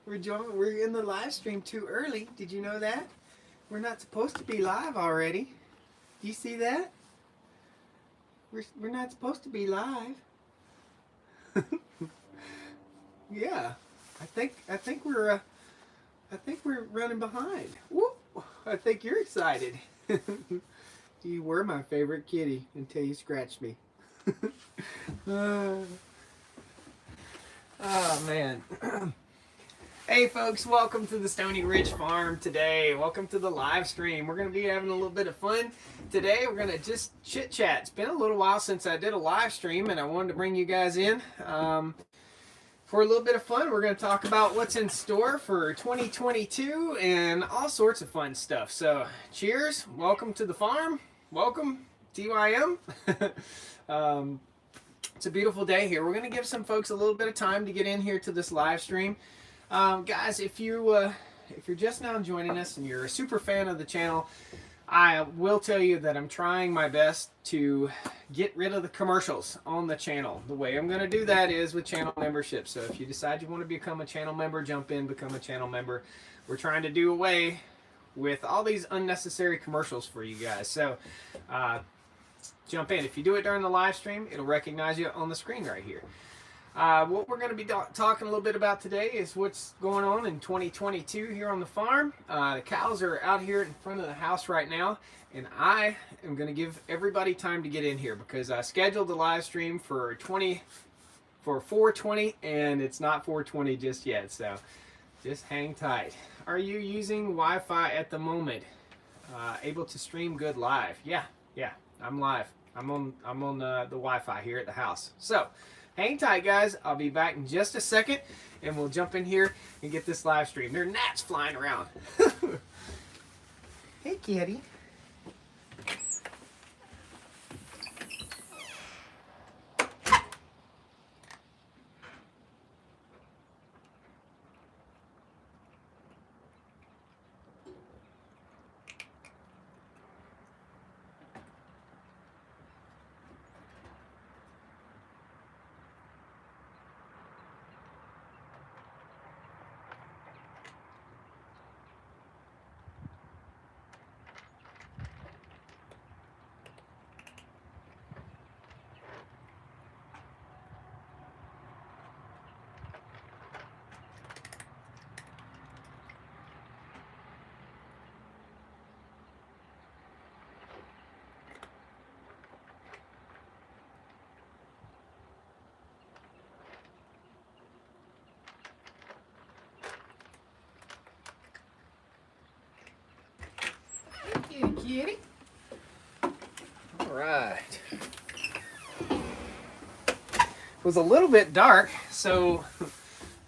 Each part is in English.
We're in the live stream too early. Did you know that? We're not supposed to be live already. Do you see that? We're not supposed to be live. Yeah, I think we're running behind. Whoop! I think you're excited. You were my favorite kitty until you scratched me. Oh man. Hey folks, welcome to the Stoney Ridge Farm today. Welcome to the live stream. We're going to be having a little bit of fun today. We're going to just chit chat. It's been a little while since I did a live stream and I wanted to bring you guys in for a little bit of fun. We're going to talk about what's in store for 2022 and all sorts of fun stuff. So cheers, welcome to the farm, welcome TYM. It's a beautiful day here. We're going to give some folks a little bit of time to get in here to this live stream. Guys, if you're just now joining us and you're a super fan of the channel, I will tell you that I'm trying my best to get rid of the commercials on the channel. The way I'm going to do that is with channel membership. So if you decide you want to become a channel member, jump in, become a channel member. We're trying to do away with all these unnecessary commercials for you guys. So jump in. If you do it during the live stream, it'll recognize you on the screen right here. What we're going to be talking a little bit about today is what's going on in 2022 here on the farm. The cows are out here in front of the house right now, and I am going to give everybody time to get in here because I scheduled the live stream for 4:20, and it's not 4:20 just yet, so just hang tight. Are you using Wi-Fi at the moment? Able to stream good live? Yeah, I'm live. I'm on the Wi-Fi here at the house. So hang tight, guys. I'll be back in just a second, and we'll jump in here and get this live stream. There are gnats flying around. Hey, kitty. Kitty, kitty. All right. It was a little bit dark, so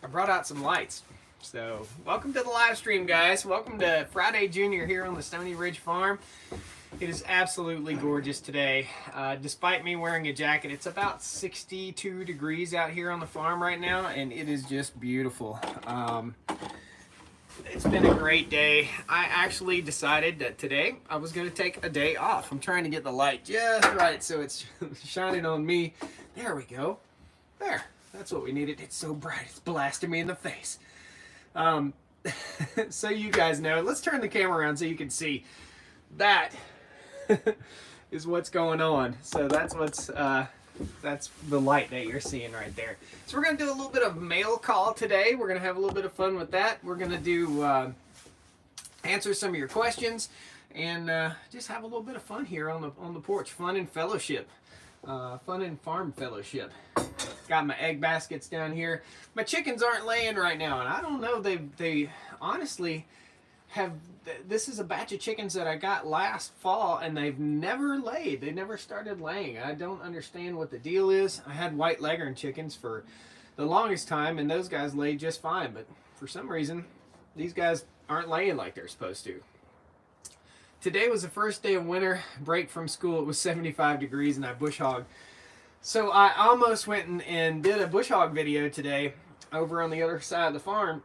I brought out some lights. So welcome to the live stream, guys. Welcome to Friday Junior here on the Stoney Ridge Farm. It is absolutely gorgeous today. Despite me wearing a jacket, it's about 62 degrees out here on the farm right now, and it is just beautiful. It's been a great day. I actually decided that today I was going to take a day off. I'm trying to get the light just right so it's shining on me. There we go. There. That's what we needed. It's so bright. It's blasting me in the face. So you guys know. Let's turn the camera around so you can see. That is what's going on. So that's the light that you're seeing right there. So we're going to do a little bit of mail call today. We're going to have a little bit of fun with that. We're going to do answer some of your questions and just have a little bit of fun here on the porch. Fun and fellowship. Fun and farm fellowship. Got my egg baskets down here. My chickens aren't laying right now, and I don't know. They honestly have. This is a batch of chickens that I got last fall, and they've never laid. They never started laying. I don't understand what the deal is. I had white leghorn chickens for the longest time, and those guys laid just fine. But for some reason, these guys aren't laying like they're supposed to. Today was the first day of winter break from school. It was 75 degrees, and I bush hogged. So I almost went and did a bush hog video today over on the other side of the farm,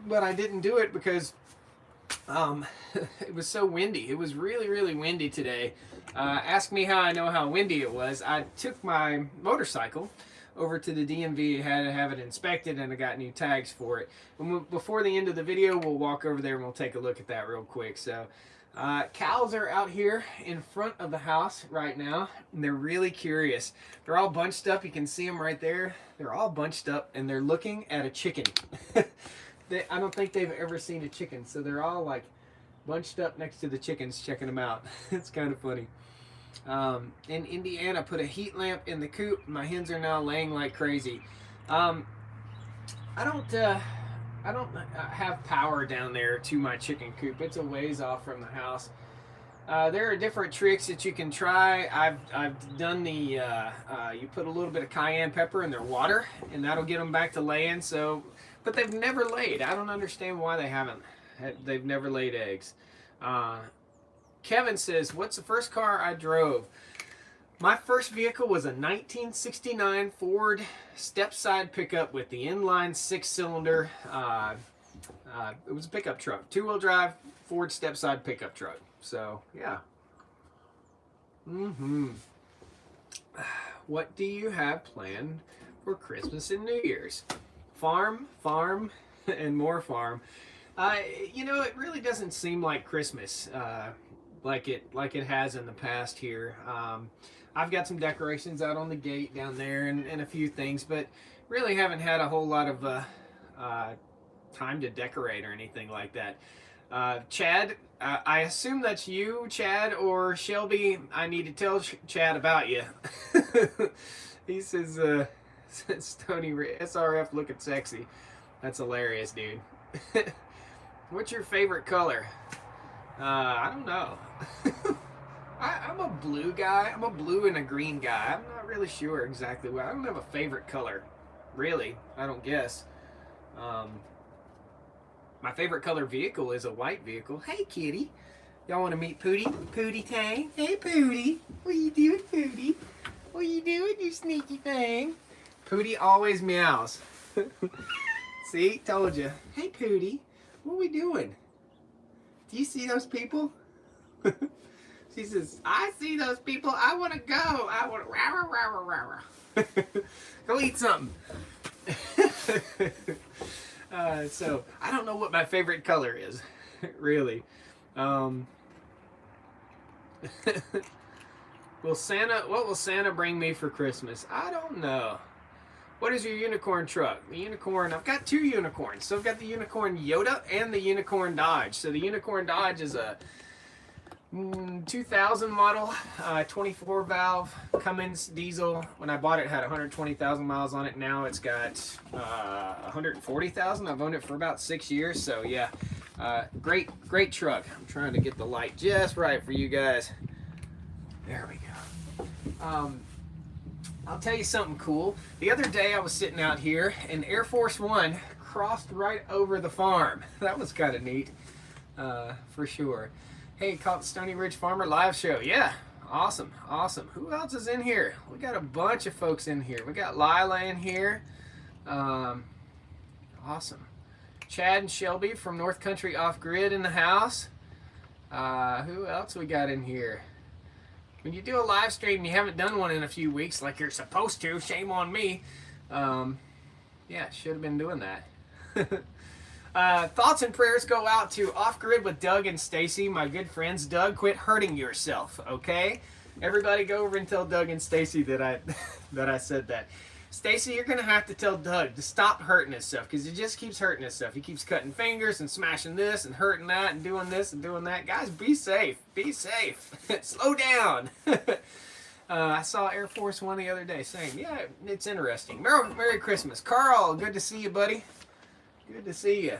but I didn't do it because it was so windy. It was really, really windy today. Ask me how I know how windy it was. I took my motorcycle over to the DMV, had to have it inspected, and I got new tags for it. Before the end of the video, we'll walk over there and we'll take a look at that real quick. So cows are out here in front of the house right now, and they're really curious. They're all bunched up. You can see them right there. They're all bunched up, and they're looking at a chicken. I don't think they've ever seen a chicken, so they're all like bunched up next to the chickens, checking them out. It's kind of funny. In Indiana, put a heat lamp in the coop. My hens are now laying like crazy. I don't have power down there to my chicken coop. It's a ways off from the house. There are different tricks that you can try. I've done the you put a little bit of cayenne pepper in their water, and that'll get them back to laying. So, but they've never laid. I don't understand why they haven't. They've never laid eggs. Kevin says, "What's the first car I drove?" My first vehicle was a 1969 Ford step-side pickup with the inline 6-cylinder. It was a pickup truck, 2-wheel drive Ford step-side pickup truck. So yeah. What do you have planned for Christmas and New Year's? Farm, and more farm. You know, it really doesn't seem like Christmas like it has in the past here. I've got some decorations out on the gate down there and a few things, but really haven't had a whole lot of time to decorate or anything like that. Chad, I assume that's you, Chad, or Shelby. I need to tell Chad about you. He says, Stoney SRF looking sexy. That's hilarious, dude. What's your favorite color? I don't know. I'm a blue guy. I'm a blue and a green guy. I'm not really sure exactly what. I don't have a favorite color, really. I don't guess. My favorite color vehicle is a white vehicle. Hey, kitty. Y'all want to meet Pootie? Pootie Tang. Hey, Pootie. What you doing, Pootie? What you doing, you sneaky thing? Pootie always meows. See? Told you. Hey, Pootie. What are we doing? Do you see those people? She says, I see those people. I want to go. I want to rah, rah, rah, rah, rah. Go eat something. So, I don't know what my favorite color is. Really. What will Santa bring me for Christmas? I don't know. What is your unicorn truck? The unicorn, I've got 2 unicorns. So I've got the unicorn Yoda and the unicorn Dodge. So the unicorn Dodge is a 2000 model, 24 valve Cummins diesel. When I bought it, it had 120,000 miles on it. Now it's got 140,000. I've owned it for about 6 years. So yeah, great truck. I'm trying to get the light just right for you guys. There we go. I'll tell you something cool. The other day I was sitting out here and Air Force One crossed right over the farm. That was kind of neat, for sure. Hey, caught the Stoney Ridge Farmer live show. Yeah, awesome. Who else is in here? We got a bunch of folks in here. We got Lila in here. Awesome. Chad and Shelby from North Country Off Grid in the house. Who else we got in here? When you do a live stream and you haven't done one in a few weeks like you're supposed to, shame on me. Yeah, should have been doing that. Thoughts and prayers go out to Off Grid with Doug and Stacy, my good friends. Doug, quit hurting yourself, okay? Everybody go over and tell Doug and Stacy that I said that. Stacy, you're gonna have to tell Doug to stop hurting himself, because he just keeps hurting himself. He keeps cutting fingers and smashing this and hurting that and doing this and doing that. Guys, be safe. Be safe. Slow down. I saw Air Force One the other day saying, yeah, it's interesting. Merry Christmas. Carl, good to see you, buddy. Good to see you.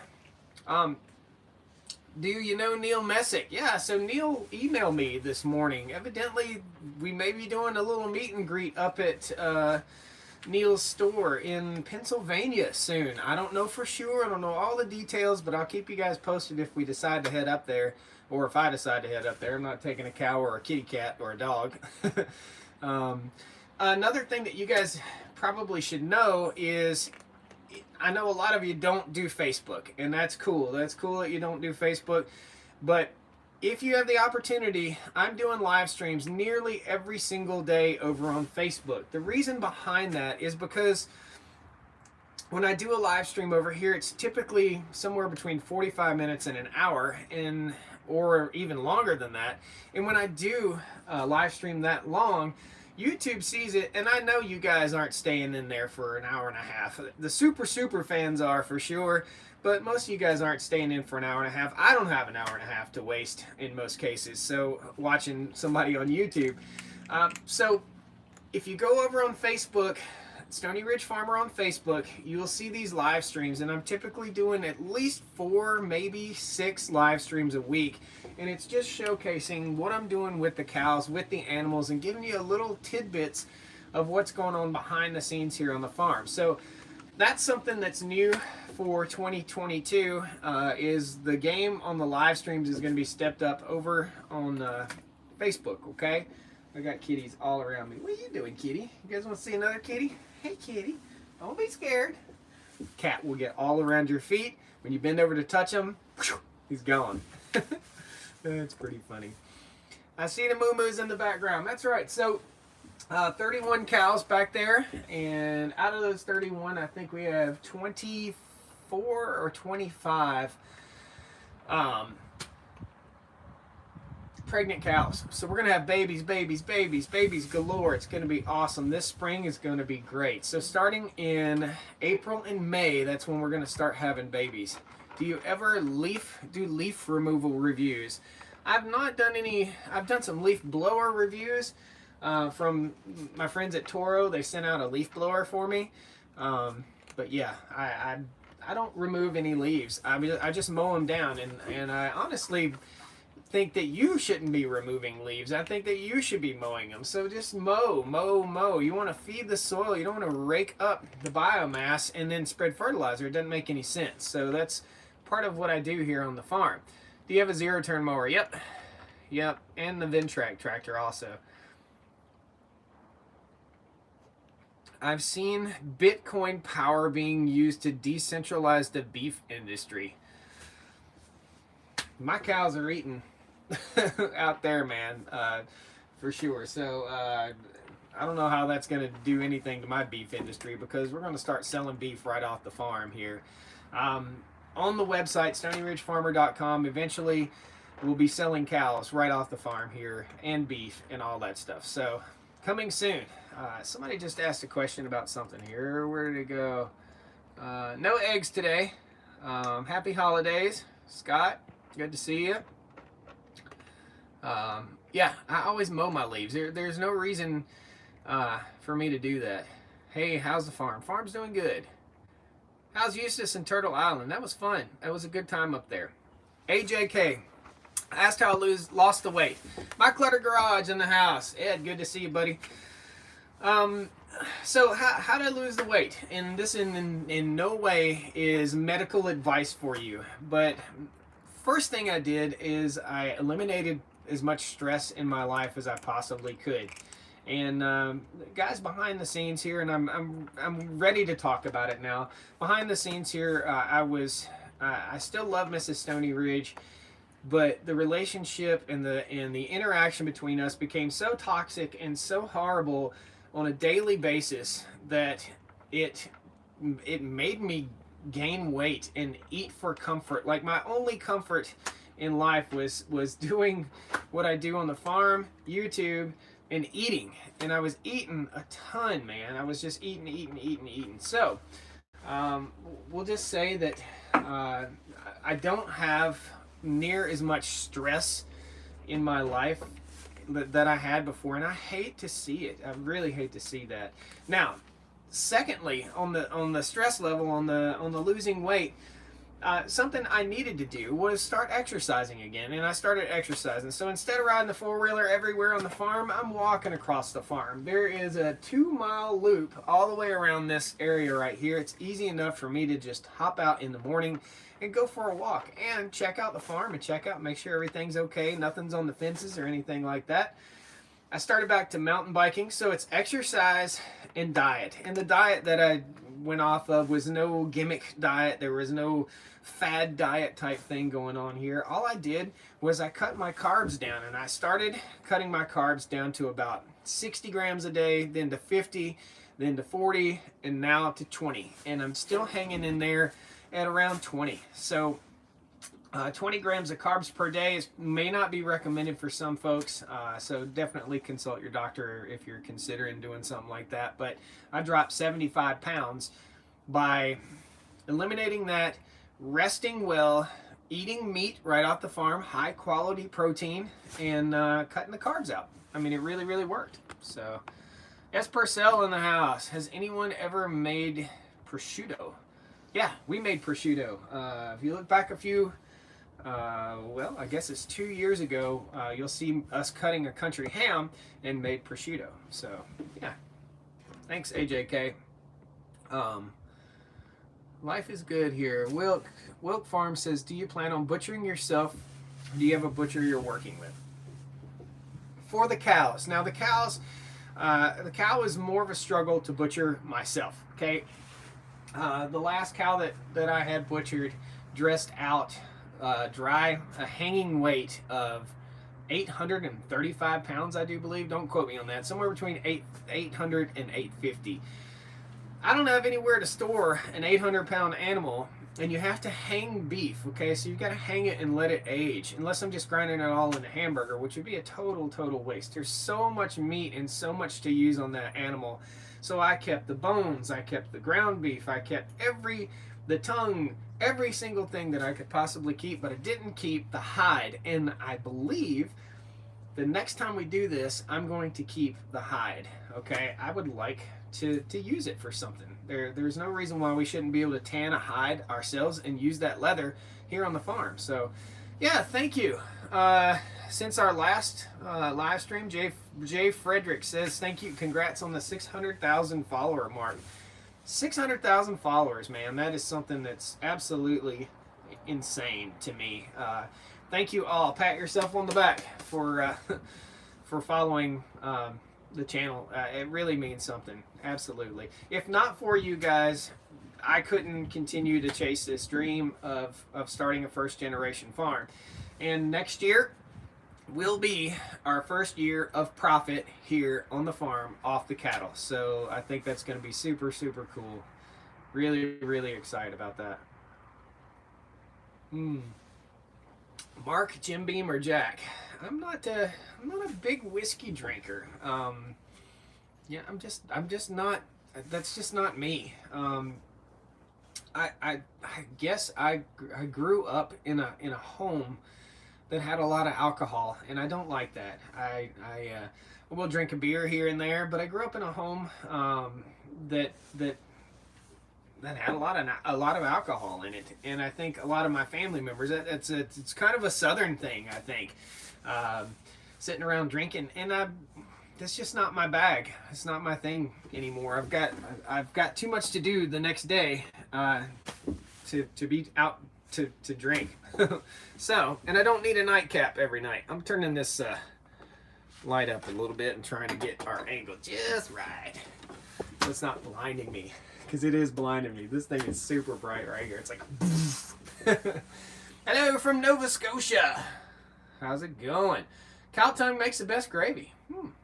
Do you know Neil Messick? Yeah, so Neil emailed me this morning. Evidently, we may be doing a little meet and greet up at Neil's store in Pennsylvania soon. I don't know for sure. I don't know all the details, but I'll keep you guys posted if we decide to head up there, or if I decide to head up there. I'm not taking a cow or a kitty cat or a dog. Another thing that you guys probably should know is, I know a lot of you don't do Facebook, and that's cool. That's cool that you don't do Facebook, but if you have the opportunity, I'm doing live streams nearly every single day over on Facebook. The reason behind that is because when I do a live stream over here, it's typically somewhere between 45 minutes and an hour, or even longer than that. And when I do live stream that long, YouTube sees it, and I know you guys aren't staying in there for an hour and a half. The super fans are for sure, but most of you guys aren't staying in for an hour and a half. I don't have an hour and a half to waste in most cases, so watching somebody on YouTube. So if you go over on Facebook, Stoney Ridge Farmer on Facebook, you'll see these live streams, and I'm typically doing at least 4, maybe 6 live streams a week, and it's just showcasing what I'm doing with the cows, with the animals, and giving you a little tidbits of what's going on behind the scenes here on the farm. So that's something that's new for 2022, is the game on the live streams is going to be stepped up over on Facebook, okay? I got kitties all around me. What are you doing, kitty? You guys want to see another kitty? Hey, kitty. Don't be scared. Cat will get all around your feet. When you bend over to touch him, he's gone. That's pretty funny. I see the moo-moos in the background. That's right. So 31 cows back there, and out of those 31, I think we have 24 or 25 pregnant cows. So we're gonna have babies galore. It's gonna be awesome. This spring is gonna be great. So starting in April and May, that's when we're gonna start having babies. Do you ever do leaf removal reviews? I've not done any. I've done some leaf blower reviews from my friends at Toro. They sent out a leaf blower for me. But yeah, I don't remove any leaves. I mean, I just mow them down, and I honestly think that you shouldn't be removing leaves. I think that you should be mowing them. So just mow. You want to feed the soil. You don't want to rake up the biomass and then spread fertilizer. It doesn't make any sense. So that's part of what I do here on the farm. Do you have a zero-turn mower? Yep. And the Ventrac tractor also. I've seen Bitcoin power being used to decentralize the beef industry. My cows are eating out there, man, for sure. So I don't know how that's going to do anything to my beef industry, because we're going to start selling beef right off the farm here. On the website, StoneyRidgeFarmer.com, eventually we'll be selling cows right off the farm here, and beef and all that stuff. So coming soon. Somebody just asked a question about something here. Where did it go? No eggs today. Happy holidays, Scott. Good to see you. Yeah, I always mow my leaves. There's no reason for me to do that. Hey, how's the farm? Farm's doing good. How's Eustis and Turtle Island? That was fun. That was a good time up there. AJK asked how I lost the weight. My clutter garage in the house. Ed, good to see you, buddy. So how did I lose the weight? And this in no way is medical advice for you. But first thing I did is I eliminated as much stress in my life as I possibly could. And guys behind the scenes here, and I'm ready to talk about it now. Behind the scenes here, I still love Mrs. Stoney Ridge, but the relationship and the interaction between us became so toxic and so horrible on a daily basis that it made me gain weight and eat for comfort. Like, my only comfort in life was doing what I do on the farm, YouTube, and eating. And I was eating a ton, man. I was just eating. So we'll just say that I don't have near as much stress in my life that I had before, and I hate to see it. I really hate to see that. Now, secondly, on the stress level, on the losing weight, something I needed to do was start exercising again, and I started exercising. So instead of riding the four-wheeler everywhere on the farm, I'm walking across the farm. There is a 2-mile loop all the way around this area right here. It's easy enough for me to just hop out in the morning and go for a walk and check out the farm and make sure everything's okay, nothing's on the fences or anything like that. I started back to mountain biking, so it's exercise and diet. And the diet that I went off of was no gimmick diet. There was no fad diet type thing going on here. All I did was I cut my carbs down, and I started cutting my carbs down to about 60 grams a day, then to 50, then to 40, and now up to 20. And I'm still hanging in there at around 20. So 20 grams of carbs per day may not be recommended for some folks, so definitely consult your doctor if you're considering doing something like that. But I dropped 75 pounds by eliminating that, resting well, eating meat right off the farm, high quality protein, and cutting the carbs out. I mean, it really, really worked. So, S. Purcell in the house. Has anyone ever made prosciutto? Yeah, we made prosciutto. If you look back a few... well, I guess it's 2 years ago, you'll see us cutting a country ham and made prosciutto. So, yeah. Thanks, AJK. Life is good here. Wilk Farm says, do you plan on butchering yourself? Do you have a butcher you're working with? For the cows. Now, the cow is more of a struggle to butcher myself, okay? The last cow that I had butchered, dressed out, dry, a hanging weight of 835 pounds, I do believe. Don't quote me on that. Somewhere between 800 and 850. I don't have anywhere to store an 800-pound animal, and you have to hang beef, okay? So you've got to hang it and let it age, unless I'm just grinding it all in a hamburger, which would be a total waste. There's so much meat and so much to use on that animal. So I kept the bones, I kept the ground beef, I kept the tongue, every single thing that I could possibly keep, but I didn't keep the hide. And I believe the next time we do this, I'm going to keep the hide, okay? I would like to use it for something. There's no reason why we shouldn't be able to tan a hide ourselves and use that leather here on the farm. So, yeah, thank you. Since our last live stream, Jay Frederick says, thank you, congrats on the 600,000 follower mark. 600,000 followers, man. That is something that's absolutely insane to me. Thank you all. Pat yourself on the back for following the channel. It really means something. Absolutely. If not for you guys, I couldn't continue to chase this dream of starting a first generation farm. And next year will be our first year of profit here on the farm off the cattle. So I think that's going to be super cool. Really excited about that. Mark, Jim Beam, or Jack? I'm not a big whiskey drinker. Yeah, I'm just not. That's just not me. I guess I grew up in a home that had a lot of alcohol, and I don't like that. I will drink a beer here and there, but I grew up in a home that had a lot of alcohol in it, and I think a lot of my family members, it's kind of a Southern thing, I think, sitting around drinking, and that's just not my bag. It's not my thing anymore. I've got too much to do the next day to be out to drink. So, and I don't need a nightcap every night. I'm turning this light up a little bit and trying to get our angle just right, so it's not blinding me, because it is blinding me. This thing is super bright right here. It's like hello from Nova Scotia. How's it going? Cow tongue makes the best gravy.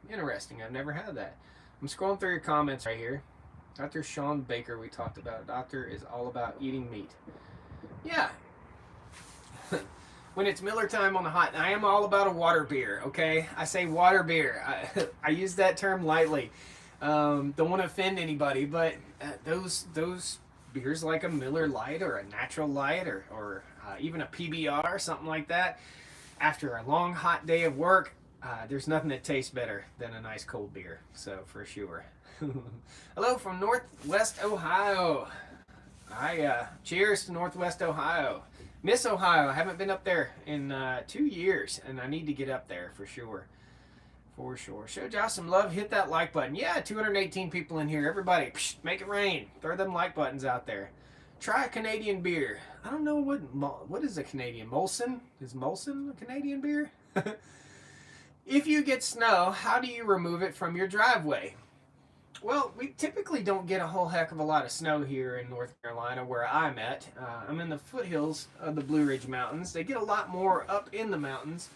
Interesting. I've never had that. I'm scrolling through your comments right here. Dr. Sean Baker, we talked about. Doctor is all about eating meat. Yeah. When it's Miller time on the hot, I am all about a water beer, okay? I say water beer. I use that term lightly. Don't want to offend anybody, but those beers like a Miller Lite or a Natural Light or even a PBR, something like that, after a long hot day of work, there's nothing that tastes better than a nice cold beer. So for sure. Hello from Northwest Ohio. Cheers to Northwest Ohio. Miss Ohio. I haven't been up there in 2 years, and I need to get up there for sure. For sure. Show Josh some love. Hit that like button. Yeah, 218 people in here. Everybody, make it rain. Throw them like buttons out there. Try a Canadian beer. I don't know what is a Canadian. Molson? Is Molson a Canadian beer? If you get snow, how do you remove it from your driveway? Well, we typically don't get a whole heck of a lot of snow here in North Carolina where I'm at. I'm in the foothills of the Blue Ridge Mountains. They get a lot more up in the mountains.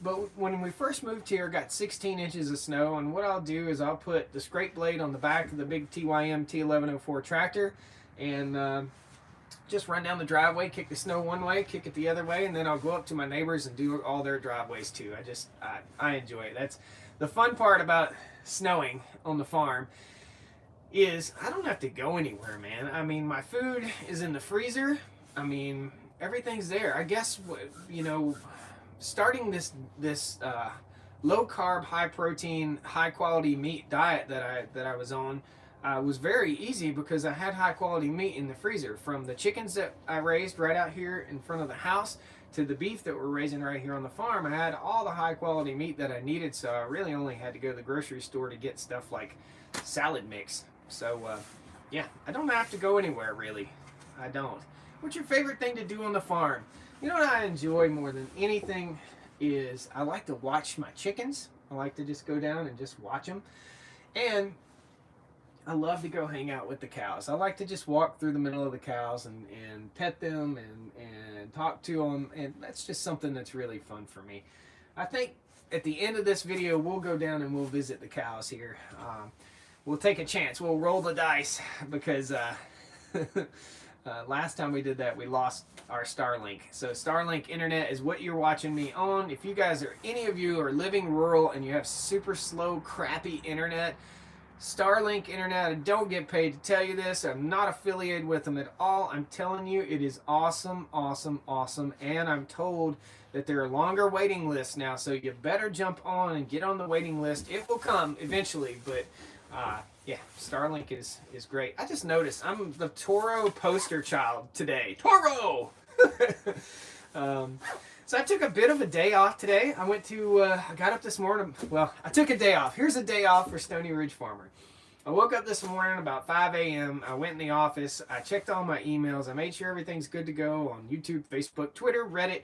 But when we first moved here, got 16 inches of snow, and what I'll do is I'll put the scrape blade on the back of the big TYM T1104 tractor and just run down the driveway, kick the snow one way, kick it the other way, and then I'll go up to my neighbors and do all their driveways too. I enjoy it. That's the fun part about snowing on the farm is I don't have to go anywhere, man. I mean, my food is in the freezer. I mean, everything's there. I guess, you know, starting this low carb, high protein, high quality meat diet that I was on was very easy because I had high quality meat in the freezer, from the chickens that I raised right out here in front of the house to the beef that we're raising right here on the farm. I had all the high quality meat that I needed, so I really only had to go to the grocery store to get stuff like salad mix. So yeah, I don't have to go anywhere really. I don't. What's your favorite thing to do on the farm? You know what I enjoy more than anything is I like to watch my chickens. I like to just go down and just watch them. And I love to go hang out with the cows. I like to just walk through the middle of the cows and pet them and talk to them. And that's just something that's really fun for me. I think at the end of this video, we'll go down and we'll visit the cows here. We'll take a chance. We'll roll the dice because last time we did that, we lost our Starlink. So Starlink internet is what you're watching me on. If you guys are, any of you are living rural and you have super slow, crappy internet, Starlink internet, I don't get paid to tell you this. I'm not affiliated with them at all. I'm telling you, it is awesome, awesome, awesome. And I'm told that there are longer waiting lists now, so you better jump on and get on the waiting list. It will come eventually, but yeah, Starlink is great. I just noticed I'm the Toro poster child today. Toro! So I took a bit of a day off today. I went to, I got up this morning. Well, I took a day off. Here's a day off for Stoney Ridge Farmer. I woke up this morning about 5 a.m. I went in the office. I checked all my emails. I made sure everything's good to go on YouTube, Facebook, Twitter, Reddit,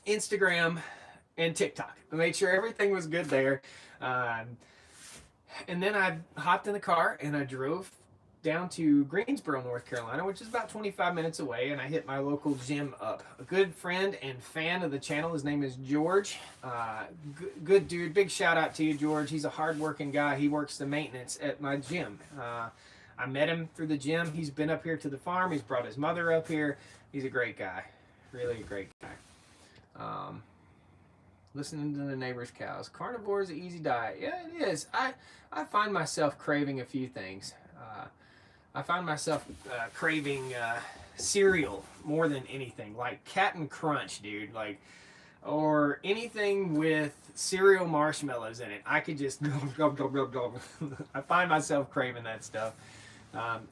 Instagram, and TikTok. I made sure everything was good there. And then I hopped in the car and I drove down to Greensboro, North Carolina, which is about 25 minutes away, and I hit my local gym up. A good friend and fan of the channel, his name is George. Good dude. Big shout out to you, George. He's a hard-working guy. He works the maintenance at my gym. I met him through the gym. He's been up here to the farm. He's brought his mother up here. He's a great guy. Really a great guy. Listening to the neighbor's cows. Carnivore is an easy diet. Yeah, it is. I find myself craving a few things. I find myself craving cereal more than anything, like Captain Crunch, dude, like, or anything with cereal marshmallows in it. I could just I find myself craving that stuff.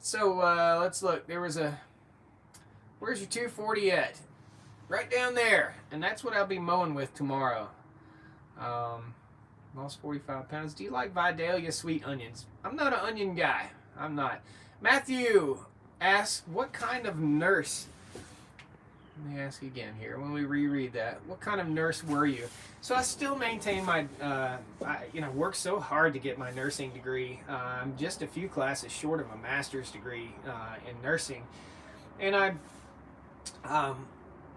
So let's look. There was a, where's your 240 at? Right down there, and that's what I'll be mowing with tomorrow. Lost 45 pounds. Do you like Vidalia sweet onions? I'm not an onion guy. I'm not. Matthew asks, what kind of nurse? Let me ask again here when we reread that. What kind of nurse were you? So I still maintain my, I worked so hard to get my nursing degree. I'm just a few classes short of a master's degree in nursing, and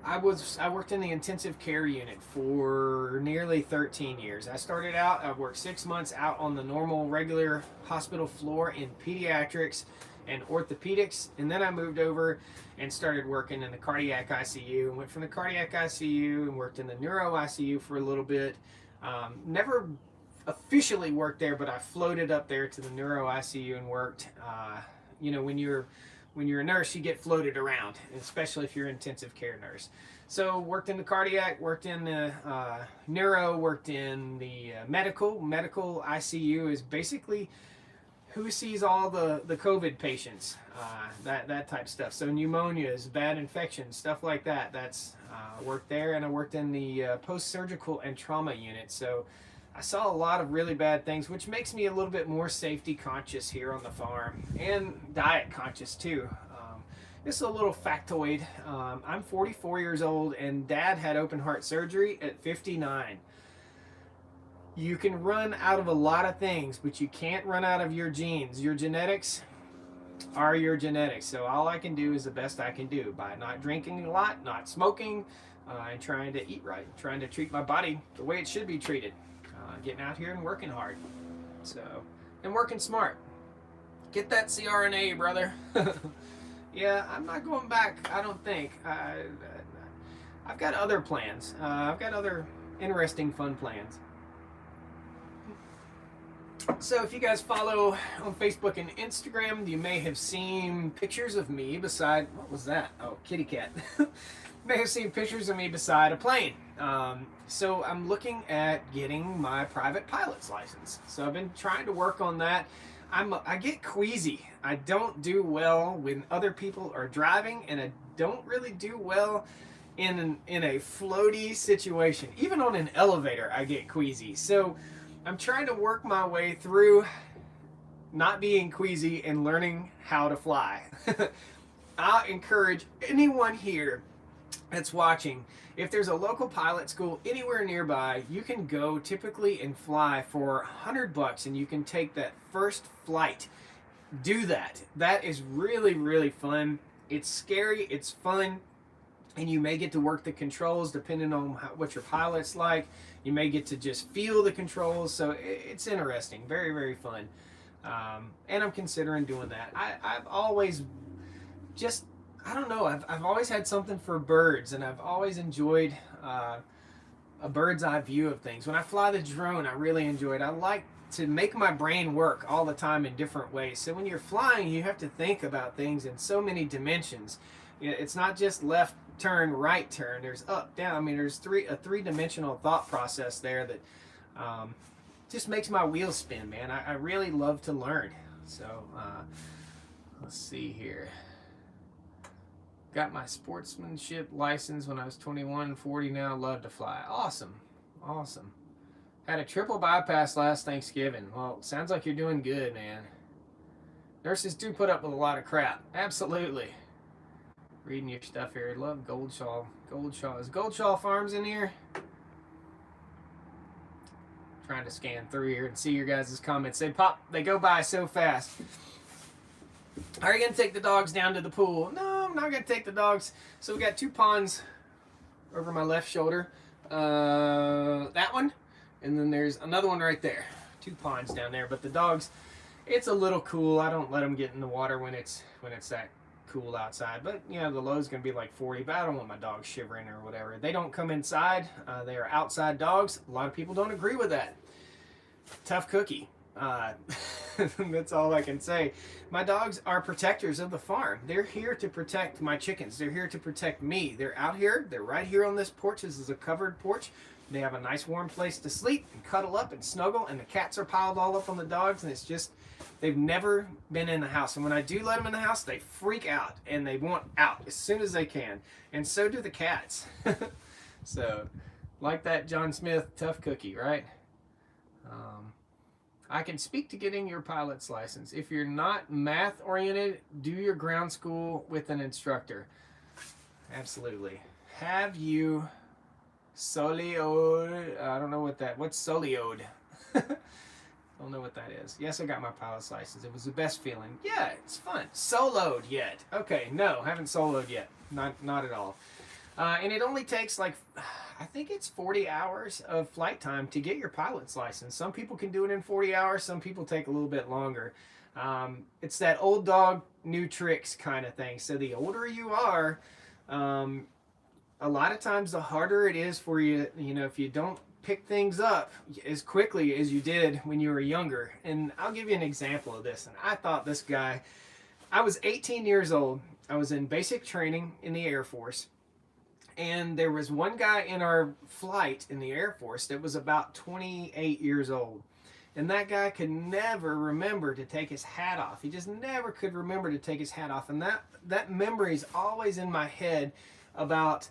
I worked in the intensive care unit for nearly 13 years. I started out, I worked 6 months out on the normal, regular hospital floor in pediatrics and orthopedics, and then I moved over and started working in the cardiac ICU, and went from the cardiac ICU and worked in the neuro ICU for a little bit. Never officially worked there, but I floated up there to the neuro ICU and worked. When you're a nurse, you get floated around, especially if you're an intensive care nurse. So worked in the cardiac, worked in the neuro, worked in the medical. Medical ICU is basically who sees all the COVID patients, that type stuff. So pneumonias, bad infections, stuff like that. That's worked there, and I worked in the post-surgical and trauma unit. So I saw a lot of really bad things, which makes me a little bit more safety conscious here on the farm, and diet conscious too. Just a little factoid. I'm 44 years old, and Dad had open heart surgery at 59. You can run out of a lot of things, but you can't run out of your genes. Your genetics are your genetics. So all I can do is the best I can do by not drinking a lot, not smoking, and trying to eat right, trying to treat my body the way it should be treated. Getting out here and working hard. So, and working smart. Get that CRNA, brother. Yeah, I'm not going back, I don't think. I've got other plans. I've got other interesting, fun plans. So if you guys follow on Facebook and Instagram, you may have seen pictures of me beside, what was that? Oh, kitty cat. May have seen pictures of me beside a plane. So I'm looking at getting my private pilot's license. So I've been trying to work on that. I get queasy. I don't do well when other people are driving, and I don't really do well in a floaty situation. Even on an elevator, I get queasy. So I'm trying to work my way through not being queasy and learning how to fly. I encourage anyone here that's watching, if there's a local pilot school anywhere nearby, you can go typically and fly for $100 and you can take that first flight. Do that. That is really, really fun. It's scary, it's fun, and you may get to work the controls depending on what your pilot's like. You may get to just feel the controls, so it's interesting. Very, very fun. And I'm considering doing that. I've always just, I don't know, I've always had something for birds, and I've always enjoyed a bird's eye view of things. When I fly the drone, I really enjoy it. I like to make my brain work all the time in different ways. So when you're flying, you have to think about things in so many dimensions. It's not just left turn, right turn. There's up, down. I mean, there's a three-dimensional thought process there that just makes my wheels spin, man. I really love to learn. So let's see here. Got my sportsmanship license when I was 21, 40 now. Love to fly. Awesome. Awesome. Had a triple bypass last Thanksgiving. Well, sounds like you're doing good, man. Nurses do put up with a lot of crap. Absolutely. Reading your stuff here. Love Goldshaw. Goldshaw. Is Goldshaw Farms in here? Trying to scan through here and see your guys' comments. They go by so fast. Are you going to take the dogs down to the pool? No, I'm not going to take the dogs. So we got two ponds over my left shoulder. That one. And then there's another one right there. Two ponds down there. But the dogs, it's a little cool. I don't let them get in the water when it's that cool outside. But, you know, the low's going to be like 40. But I don't want my dogs shivering or whatever. They don't come inside. They are outside dogs. A lot of people don't agree with that. Tough cookie. That's all I can say. My dogs are protectors of the farm. They're here to protect my chickens. They're here to protect me. They're out here. They're right here on this porch. This is a covered porch. They have a nice warm place to sleep and cuddle up and snuggle, and the cats are piled all up on the dogs, and it's just, they've never been in the house. And when I do let them in the house, they freak out and they want out as soon as they can. And so do the cats. So, like that John Smith tough cookie, right? I can speak to getting your pilot's license. If you're not math oriented, do your ground school with an instructor. Absolutely. Have you solioed? I don't know what's solioed? Don't know what that is. Yes, I got my pilot's license. It was the best feeling. Yeah, it's fun. Soloed yet? Okay, no, haven't soloed yet. Not at all. And it only takes like, I think it's 40 hours of flight time to get your pilot's license. Some people can do it in 40 hours. Some people take a little bit longer. It's that old dog, new tricks kind of thing. So the older you are, a lot of times the harder it is for you, you know, if you don't pick things up as quickly as you did when you were younger. And I'll give you an example of this. And I thought this guy, I was 18 years old. I was in basic training in the Air Force. And there was one guy in our flight in the Air Force that was about 28 years old. And that guy could never remember to take his hat off. He just never could remember to take his hat off. And that memory is always in my head about,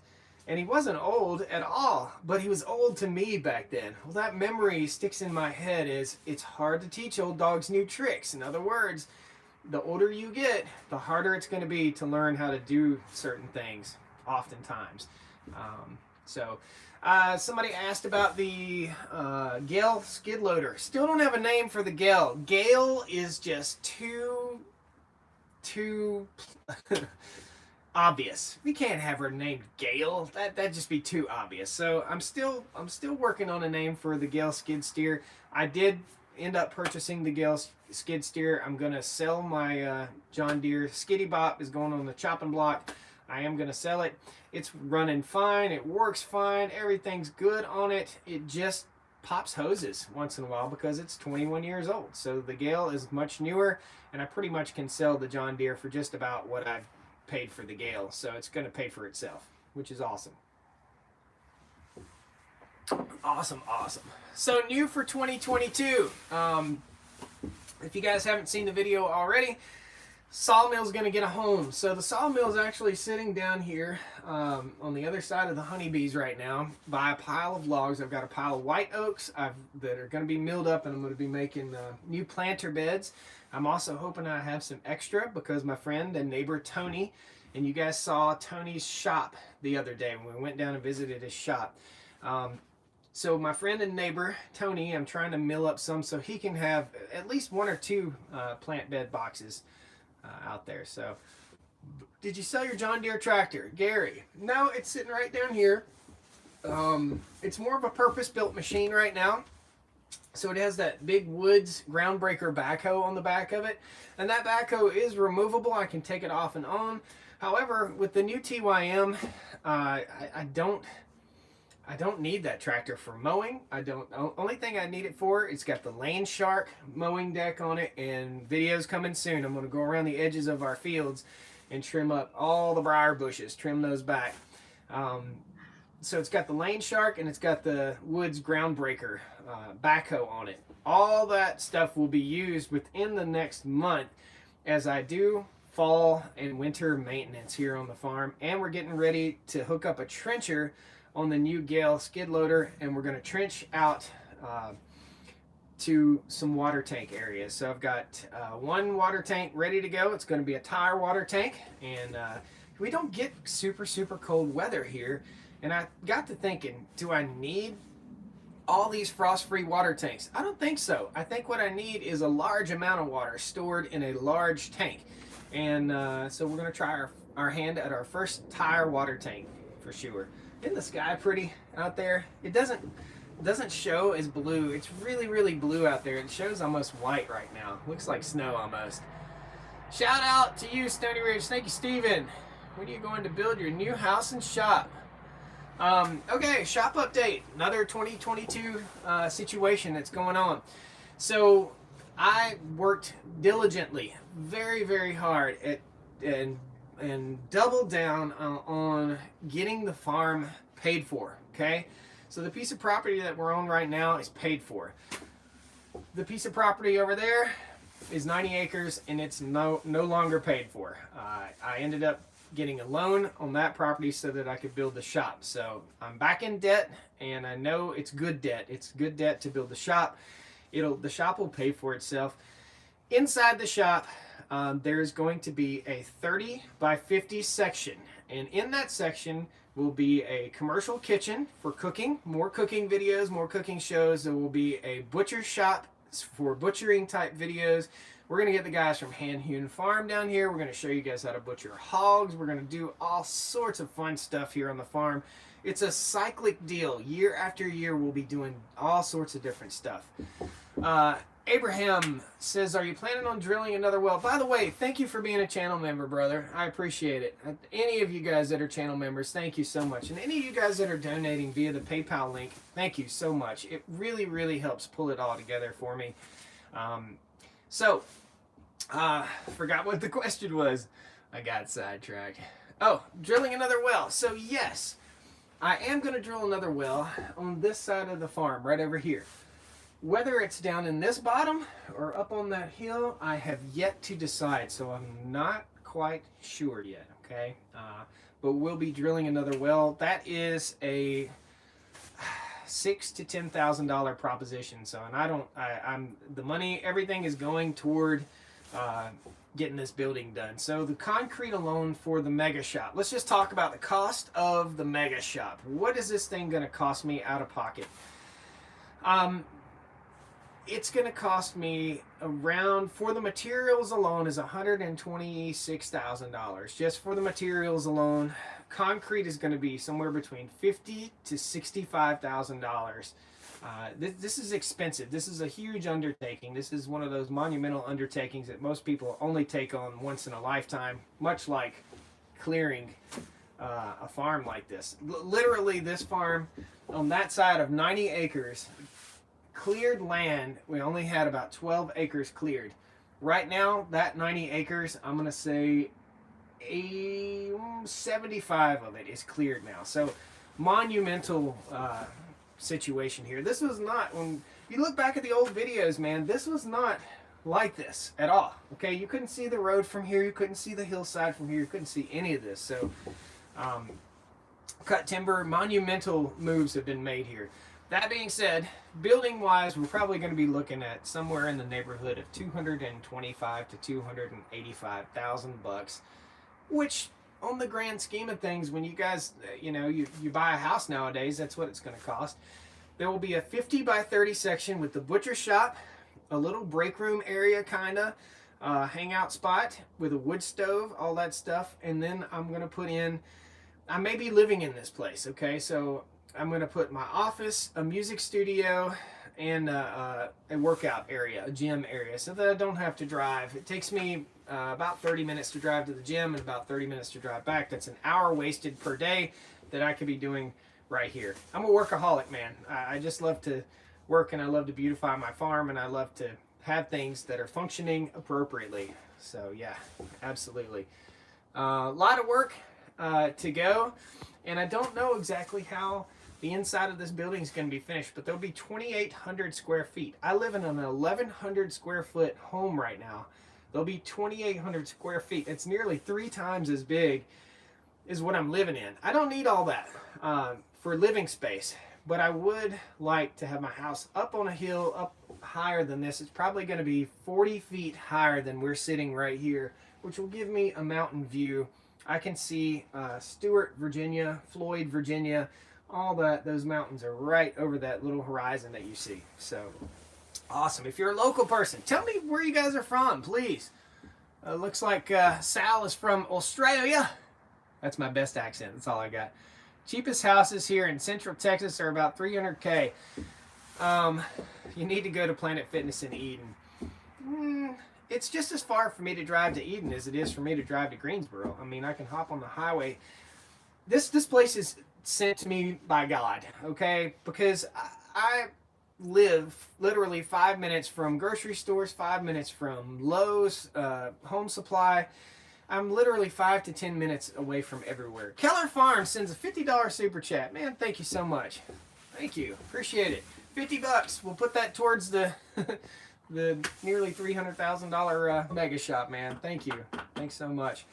and he wasn't old at all, but he was old to me back then. Well, that memory sticks in my head is it's hard to teach old dogs new tricks. In other words, the older you get, the harder it's going to be to learn how to do certain things. Oftentimes. So somebody asked about the Gale skid loader. Still don't have a name for the Gale. Gale is just too obvious. We can't have her named Gale. That'd just be too obvious. So I'm still working on a name for the Gale skid steer. I did end up purchasing the Gale skid steer. I'm gonna sell my John Deere Skiddy Bop. Is going on the chopping block. I am gonna sell it. It's running fine. It works fine. Everything's good on it. It just pops hoses once in a while because it's 21 years old. So the Gale is much newer, and I pretty much can sell the John Deere for just about what I've paid for the Gale. So it's going to pay for itself, which is awesome. Awesome. So new for 2022. If you guys haven't seen the video already, Sawmill's going to get a home. So the sawmill is actually sitting down here on the other side of the honeybees right now by a pile of logs. I've got a pile of white oaks that are going to be milled up, and I'm going to be making new planter beds. I'm also hoping I have some extra because my friend and neighbor Tony, and you guys saw Tony's shop the other day when we went down and visited his shop. So my friend and neighbor Tony, I'm trying to mill up some so he can have at least 1 or 2 plant bed boxes out there. So, did you sell your John Deere tractor, Gary? No, it's sitting right down here. It's more of a purpose-built machine right now. So it has that big Woods Groundbreaker backhoe on the back of it, and that backhoe is removable. I can take it off and on. However, with the new TYM, I don't need that tractor for mowing. Only thing I need it for, it's got the Lane Shark mowing deck on it, and videos coming soon. I'm going to go around the edges of our fields and trim up all the briar bushes, trim those back. So it's got the Lane Shark and it's got the Woods Groundbreaker backhoe on it. All that stuff will be used within the next month as I do fall and winter maintenance here on the farm. And we're getting ready to hook up a trencher on the new Gale skid loader, and we're going to trench out to some water tank areas. So I've got one water tank ready to go. It's going to be a tire water tank, and we don't get super cold weather here. And I got to thinking, do I need all these frost-free water tanks? I don't think so. I think what I need is a large amount of water stored in a large tank. And so we're going to try our hand at our first tire water tank for sure. Isn't the sky pretty out there? It doesn't show as blue. It's really blue out there. It shows almost white right now. Looks like snow almost. Shout out to you, Stoney Ridge. Thank you, Steven. When are you going to build your new house and shop? Okay, shop update. Another 2022 situation that's going on. So I worked diligently, very hard and doubled down on getting the farm paid for. Okay, so the piece of property that we're on right now is paid for. The piece of property over there is 90 acres and it's no longer paid for. I ended up getting a loan on that property so that I could build the shop. So I'm back in debt, and I know it's good debt. It's good debt to build the shop. The shop will pay for itself. Inside the shop, there's going to be a 30 by 50 section, and in that section will be a commercial kitchen for cooking, more cooking videos, more cooking shows. There will be a butcher shop for butchering type videos. We're going to get the guys from Hand Hewn Farm down here. We're going to show you guys how to butcher hogs. We're going to do all sorts of fun stuff here on the farm. It's a cyclic deal. Year after year, we'll be doing all sorts of different stuff. Abraham says, are you planning on drilling another well? By the way, thank you for being a channel member, brother. I appreciate it. Any of you guys that are channel members, thank you so much. And any of you guys that are donating via the PayPal link, thank you so much. It really helps pull it all together for me. Forgot what the question was. I got sidetracked. Oh, drilling another well. So yes, I am going to drill another well on this side of the farm, right over here. Whether it's down in this bottom or up on that hill, I have yet to decide, so I'm not quite sure yet, okay? But we'll be drilling another well. That is a $6,000 to $10,000 proposition. So, and I'm the money, everything is going toward getting this building done. So the concrete alone for the mega shop. Let's just talk about the cost of the mega shop. What is this thing going to cost me out of pocket? It's going to cost me around, for the materials alone, is $126,000. Just for the materials alone. Concrete is going to be somewhere between $50,000 to $65,000. This is expensive. This is a huge undertaking. This is one of those monumental undertakings that most people only take on once in a lifetime, much like clearing a farm like this. Literally, this farm on that side of 90 acres, cleared land, we only had about 12 acres cleared. Right now, that 90 acres, I'm going to say 75 of it is cleared now. So, monumental situation here. This was not, when you look back at the old videos, man, this was not like this at all. Okay, you couldn't see the road from here, you couldn't see the hillside from here, you couldn't see any of this. So cut timber, monumental moves have been made here. That being said, building wise, we're probably going to be looking at somewhere in the neighborhood of $225,000 to $285,000, which on the grand scheme of things, when you guys, you buy a house nowadays, that's what it's going to cost. There will be a 50 by 30 section with the butcher shop, a little break room area, kind of, hangout spot with a wood stove, all that stuff. And then I'm going to put in, I may be living in this place, okay? So I'm going to put my office, a music studio, and a workout area, a gym area, so that I don't have to drive. It takes me about 30 minutes to drive to the gym and about 30 minutes to drive back. That's an hour wasted per day that I could be doing right here. I'm a workaholic, man. I just love to work, and I love to beautify my farm, and I love to have things that are functioning appropriately. So yeah, absolutely. A lot of work to go, and I don't know exactly how the inside of this building is going to be finished, but there'll be 2,800 square feet. I live in an 1,100 square foot home right now. There'll be 2,800 square feet. It's nearly 3 times as big as what I'm living in. I don't need all that for living space, but I would like to have my house up on a hill, up higher than this. It's probably going to be 40 feet higher than we're sitting right here, which will give me a mountain view. I can see Stewart, Virginia, Floyd, Virginia. All those mountains are right over that little horizon that you see. So awesome. If you're a local person, tell me where you guys are from, please. Looks like Sal is from Australia. That's my best accent. That's all I got. Cheapest houses here in Central Texas are about $300K. You need to go to Planet Fitness in Eden. It's just as far for me to drive to Eden as it is for me to drive to Greensboro. I mean, I can hop on the highway. This place is sent to me by God, okay? Because I live literally 5 minutes from grocery stores, 5 minutes from Lowe's, Home Supply. I'm literally 5 to 10 minutes away from everywhere. Keller Farms sends a $50 super chat. Man, thank you so much. Thank you. Appreciate it. $50. We'll put that towards the the nearly $300,000 mega shop, man. Thank you. Thanks so much.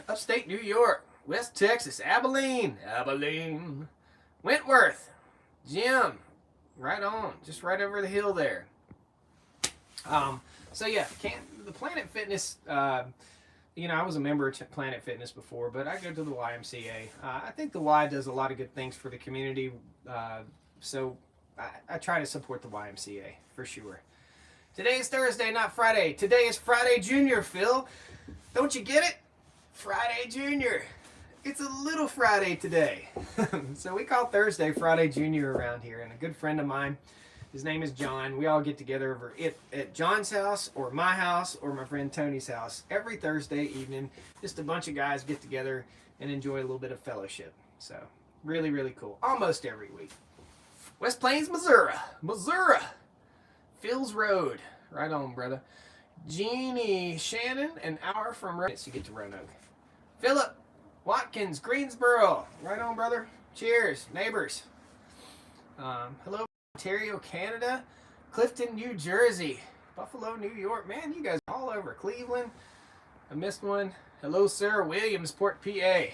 Upstate New York. West Texas, Abilene, Wentworth, Jim, right on, just right over the hill there. So yeah, the Planet Fitness, I was a member of Planet Fitness before, but I go to the YMCA. I think the Y does a lot of good things for the community, so I try to support the YMCA, for sure. Today is Thursday, not Friday. Today is Friday Junior, Phil. Don't you get it? Friday Junior. It's a little Friday today. So we call Thursday Friday Junior around here. And a good friend of mine, his name is John. We all get together over at John's house or my house or my friend Tony's house every Thursday evening. Just a bunch of guys get together and enjoy a little bit of fellowship. So really, really cool. Almost every week. West Plains, Missouri. Phil's Road. Right on, brother. Jeannie Shannon, an hour from Roanoke. You get to Roanoke. Philip Watkins, Greensboro. Right on, brother. Cheers, neighbors. Hello, Ontario, Canada. Clifton, New Jersey. Buffalo, New York. Man, you guys are all over. Cleveland. I missed one. Hello, Sarah Williamsport, PA.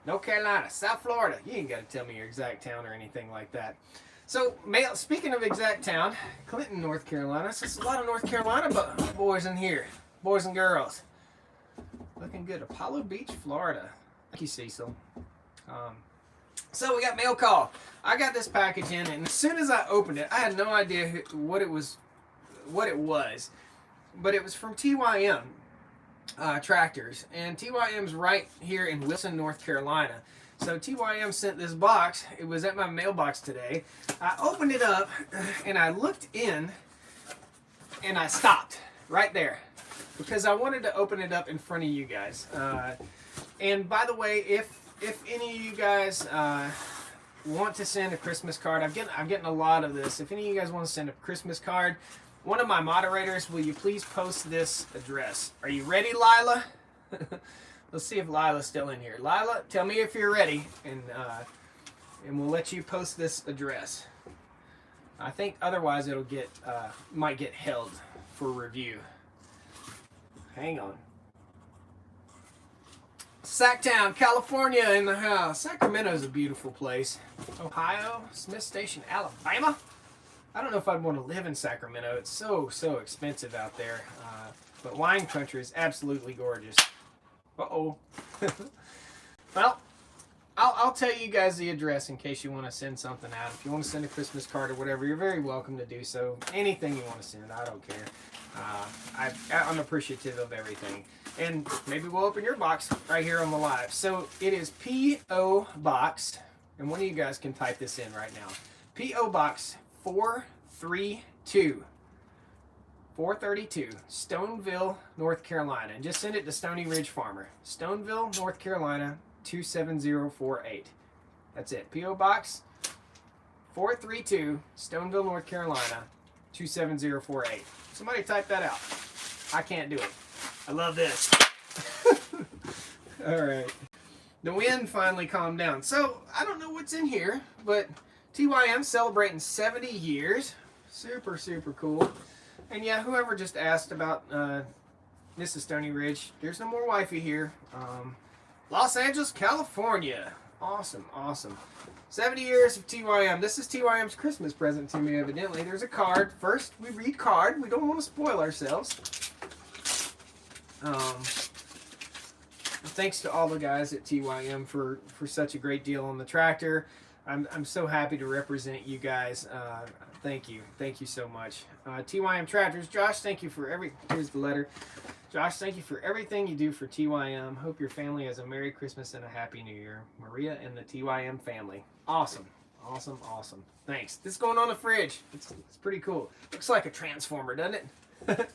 North Carolina, South Florida. You ain't got to tell me your exact town or anything like that. So, speaking of exact town, Clinton, North Carolina. So, there's a lot of North Carolina boys in here. Boys and girls. Looking good. Apollo Beach, Florida. Thank you, Cecil. So, we got mail call. I got this package in, and as soon as I opened it, I had no idea what it was. But it was from TYM Tractors. And TYM's right here in Wilson, North Carolina. So TYM sent this box. It was at my mailbox today. I opened it up and I looked in and I stopped right there because I wanted to open it up in front of you guys. And by the way, if any of you guys want to send a Christmas card, I'm getting a lot of this. If any of you guys want to send a Christmas card, one of my moderators, will you please post this address? Are you ready, Lila? Let's see if Lila's still in here. Lila, tell me if you're ready, and we'll let you post this address. I think otherwise it'll might get held for review. Hang on. Sacktown, California in the house. Sacramento's a beautiful place. Ohio, Smith Station, Alabama. I don't know if I'd want to live in Sacramento. It's so expensive out there. But wine country is absolutely gorgeous. Uh-oh. Well, I'll tell you guys the address in case you want to send something out. If you want to send a Christmas card or whatever, you're very welcome to do so. Anything you want to send, I don't care. I'm appreciative of everything. And maybe we'll open your box right here on the live. So it is P.O. Box, and one of you guys can type this in right now. P.O. Box 432. 432, Stoneville, North Carolina. And just send it to Stoney Ridge Farmer. Stoneville, North Carolina, 27048. That's it. P.O. Box 432, Stoneville, North Carolina, 27048. Somebody type that out. I can't do it. I love this. All right. The wind finally calmed down. So, I don't know what's in here, but TYM celebrating 70 years. Super cool. And yeah, whoever just asked about Mrs. Stoney Ridge, there's no more wifey here. Los Angeles, California. Awesome. 70 years of TYM. This is TYM's Christmas present to me, evidently. There's a card. First, we read card. We don't want to spoil ourselves. Thanks to all the guys at TYM for such a great deal on the tractor. I'm so happy to represent you guys. Thank you so much. TYM Tractors, Josh, thank you for here's the letter. Josh, thank you for everything you do for TYM. Hope your family has a Merry Christmas and a Happy New Year. Maria and the TYM family. Awesome. Thanks. This is going on the fridge. It's pretty cool. Looks like a transformer, doesn't it?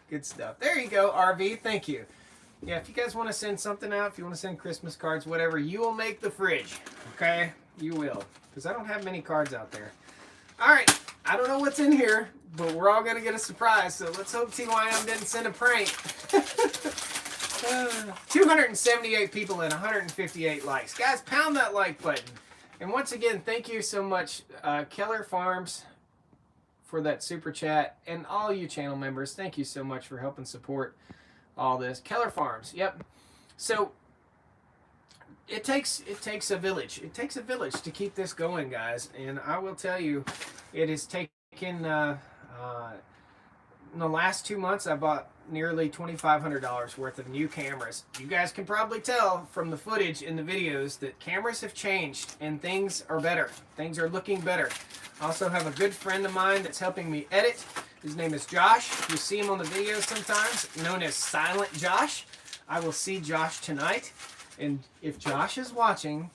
Good stuff. There you go, RV. Thank you. Yeah, if you guys want to send something out, if you want to send Christmas cards, whatever, you will make the fridge. Okay? You will. Because I don't have many cards out there. Alright, I don't know what's in here, but we're all going to get a surprise, so let's hope TYM didn't send a prank. 278 people and 158 likes. Guys, pound that like button. And once again, thank you so much, Keller Farms, for that super chat. And all you channel members, thank you so much for helping support all this. Keller Farms, yep. So it takes a village. It takes a village to keep this going, guys. And I will tell you, it has taken in the last 2 months, I bought nearly $2,500 worth of new cameras. You guys can probably tell from the footage in the videos that cameras have changed and things are better. Things are looking better. I also have a good friend of mine that's helping me edit. His name is Josh. You see him on the videos sometimes, known as Silent Josh. I will see Josh tonight. And if Josh is watching,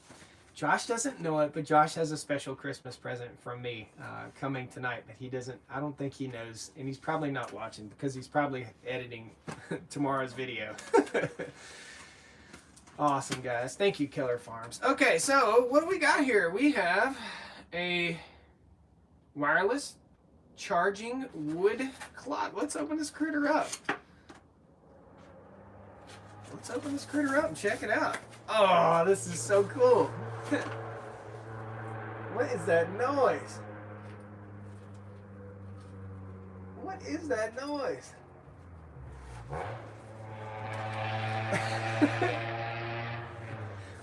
Josh doesn't know it, but Josh has a special Christmas present from me coming tonight. But he doesn't, I don't think he knows. And he's probably not watching because he's probably editing tomorrow's video. Awesome, guys. Thank you, Keller Farms. Okay, so what do we got here? We have a wireless charging wood clock. Let's open this critter up. Let's open this critter up and check it out. Oh, this is so cool. What is that noise? What is that noise?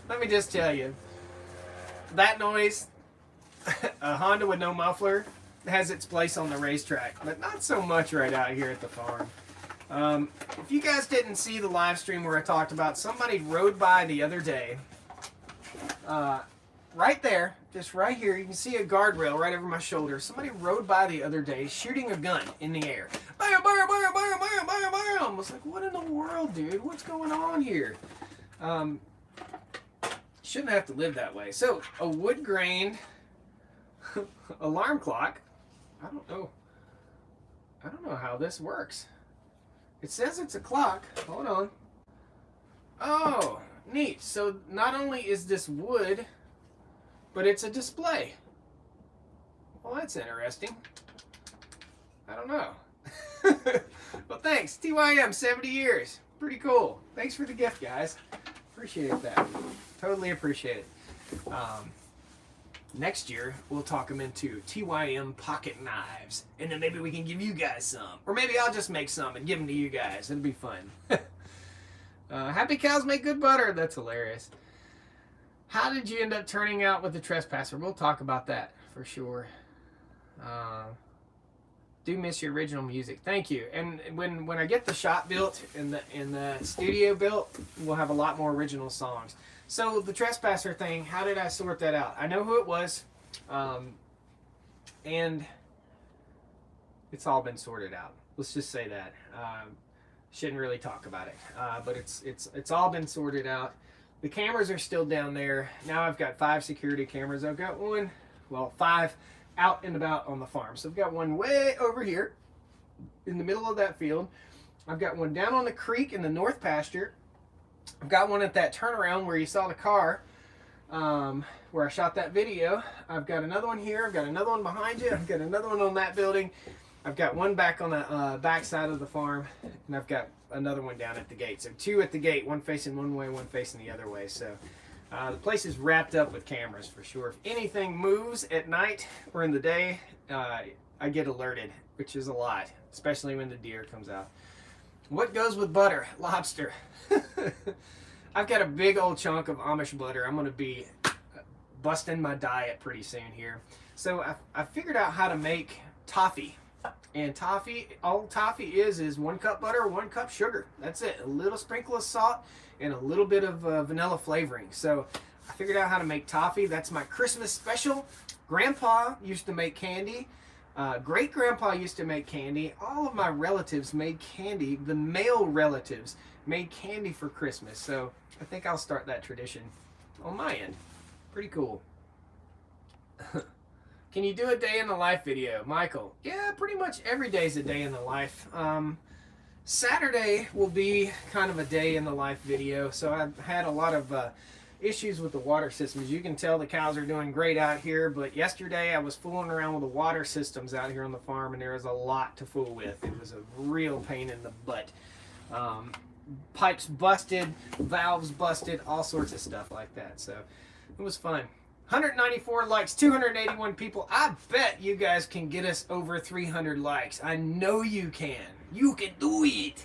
Let me just tell you, that noise a Honda with no muffler has its place on the racetrack, but not so much right out here at the farm. If you guys didn't see the live stream where I talked about, somebody rode by the other day, right there, just right here, you can see a guardrail right over my shoulder. Somebody rode by the other day shooting a gun in the air. Bam, bam, bam, bam, bam, bam, bam. I was like, what in the world, dude? What's going on here? Shouldn't have to live that way. So, a wood grain alarm clock. I don't know how this works. It says it's a clock. Hold on. Oh, neat. So not only is this wood, but it's a display. Well, that's interesting. I don't know. Well, thanks. TYM, 70 years. Pretty cool. Thanks for the gift, guys. Appreciate that. Totally appreciate it. Next year, we'll talk them into TYM pocket knives. And then maybe we can give you guys some. Or maybe I'll just make some and give them to you guys. It'll be fun. Happy cows make good butter. That's hilarious. How did you end up turning out with the trespasser? We'll talk about that for sure. Do miss your original music. Thank you. And when I get the shop built and the studio built, we'll have a lot more original songs. So the trespasser thing, how did I sort that out? I know who it was, and it's all been sorted out. Let's just say that. Shouldn't really talk about it, but it's all been sorted out. The cameras are still down there. Now I've got 5 security cameras. I've got 5 out and about on the farm. So I've got one way over here in the middle of that field. I've got one down on the creek in the north pasture. I've got one at that turnaround where you saw the car, where I shot that video. I've got another one here. I've got another one behind you. I've got another one on that building. I've got one back on the back side of the farm, and I've got another one down at the gate. So 2 at the gate, one facing one way, one facing the other way. So the place is wrapped up with cameras for sure. If anything moves at night or in the day, I get alerted, which is a lot, especially when the deer comes out. What goes with butter? Lobster. I've got a big old chunk of Amish butter. I'm going to be busting my diet pretty soon here. So I figured out how to make toffee. And toffee, all toffee is 1 cup butter, 1 cup sugar. That's it. A little sprinkle of salt and a little bit of vanilla flavoring. So I figured out how to make toffee. That's my Christmas special. Grandpa used to make candy. Great-grandpa used to make candy. All of my relatives made candy. The male relatives made candy for Christmas. So I think I'll start that tradition on my end. Pretty cool. Can you do a day in the life video? Michael, yeah, pretty much every day's a day in the life. Saturday will be kind of a day in the life video. So I've had a lot of issues with the water systems. You can tell the cows are doing great out here, but yesterday I was fooling around with the water systems out here on the farm, and there was a lot to fool with. It was a real pain in the butt. Pipes busted, valves busted, all sorts of stuff like that. So it was fun. 194 likes, 281 people. I bet you guys can get us over 300 likes. I know you can. You can do it.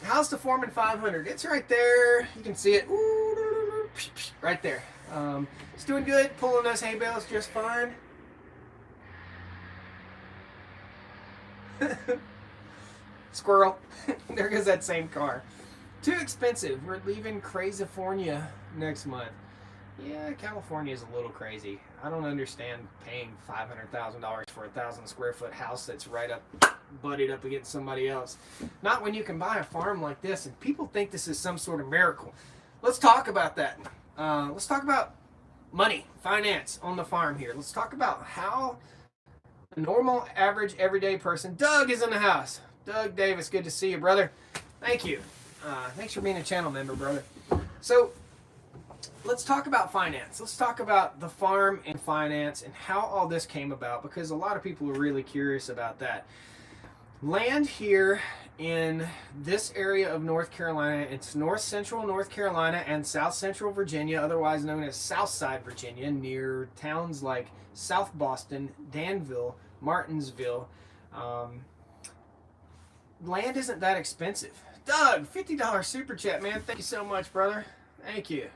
How's the Foreman 500? It's right there. You can see it. Ooh, right there. It's doing good. Pulling those hay bales just fine. Squirrel. There goes that same car. Too expensive. We're leaving Crazifornia next month. Yeah, California is a little crazy. I don't understand paying $500,000 for a 1,000 square foot house that's right up, butted up against somebody else. Not when you can buy a farm like this, and people think this is some sort of miracle. Let's talk about that. Let's talk about money, finance on the farm here. Let's talk about how a normal, average, everyday person. Doug is in the house. Doug Davis, good to see you, brother. Thank you. Thanks for being a channel member, brother. So, let's talk about finance. Let's talk about the farm and finance and how all this came about, because a lot of people are really curious about that. Land here in this area of North Carolina, it's north central North Carolina and south central Virginia, otherwise known as Southside Virginia, near towns like South Boston, Danville, Martinsville. Land isn't that expensive. Doug, $50 super chat, man. Thank you so much, brother. Thank you.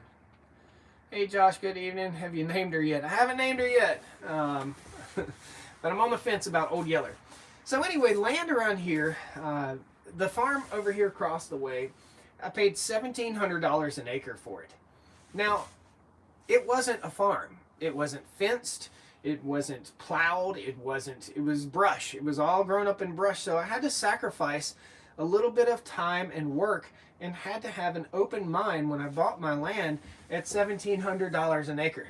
Hey Josh, good evening. Have you named her yet? I haven't named her yet, but I'm on the fence about Old Yeller. So anyway, land around here, the farm over here across the way, I paid $1,700 an acre for it. Now, it wasn't a farm. It wasn't fenced. It wasn't plowed. It was brush. It was all grown up in brush. So I had to sacrifice a little bit of time and work and had to have an open mind when I bought my land at $1,700 an acre.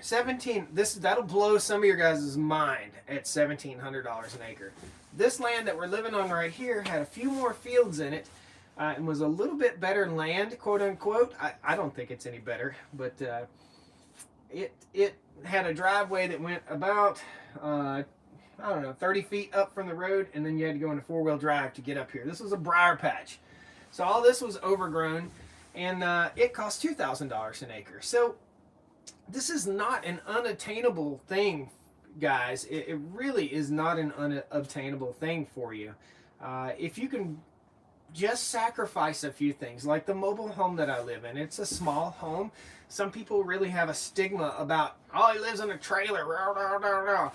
That'll blow some of your guys' mind at $1,700 an acre. This land that we're living on right here had a few more fields in it and was a little bit better land, quote unquote. I don't think it's any better, but it had a driveway that went about, I don't know, 30 feet up from the road, and then you had to go into four-wheel drive to get up here. This was a briar patch. So all this was overgrown, and it cost $2,000 an acre. So this is not an unattainable thing, guys. It really is not an unobtainable thing for you. If you can just sacrifice a few things, like the mobile home that I live in. It's a small home. Some people really have a stigma about, oh, he lives in a trailer. Well,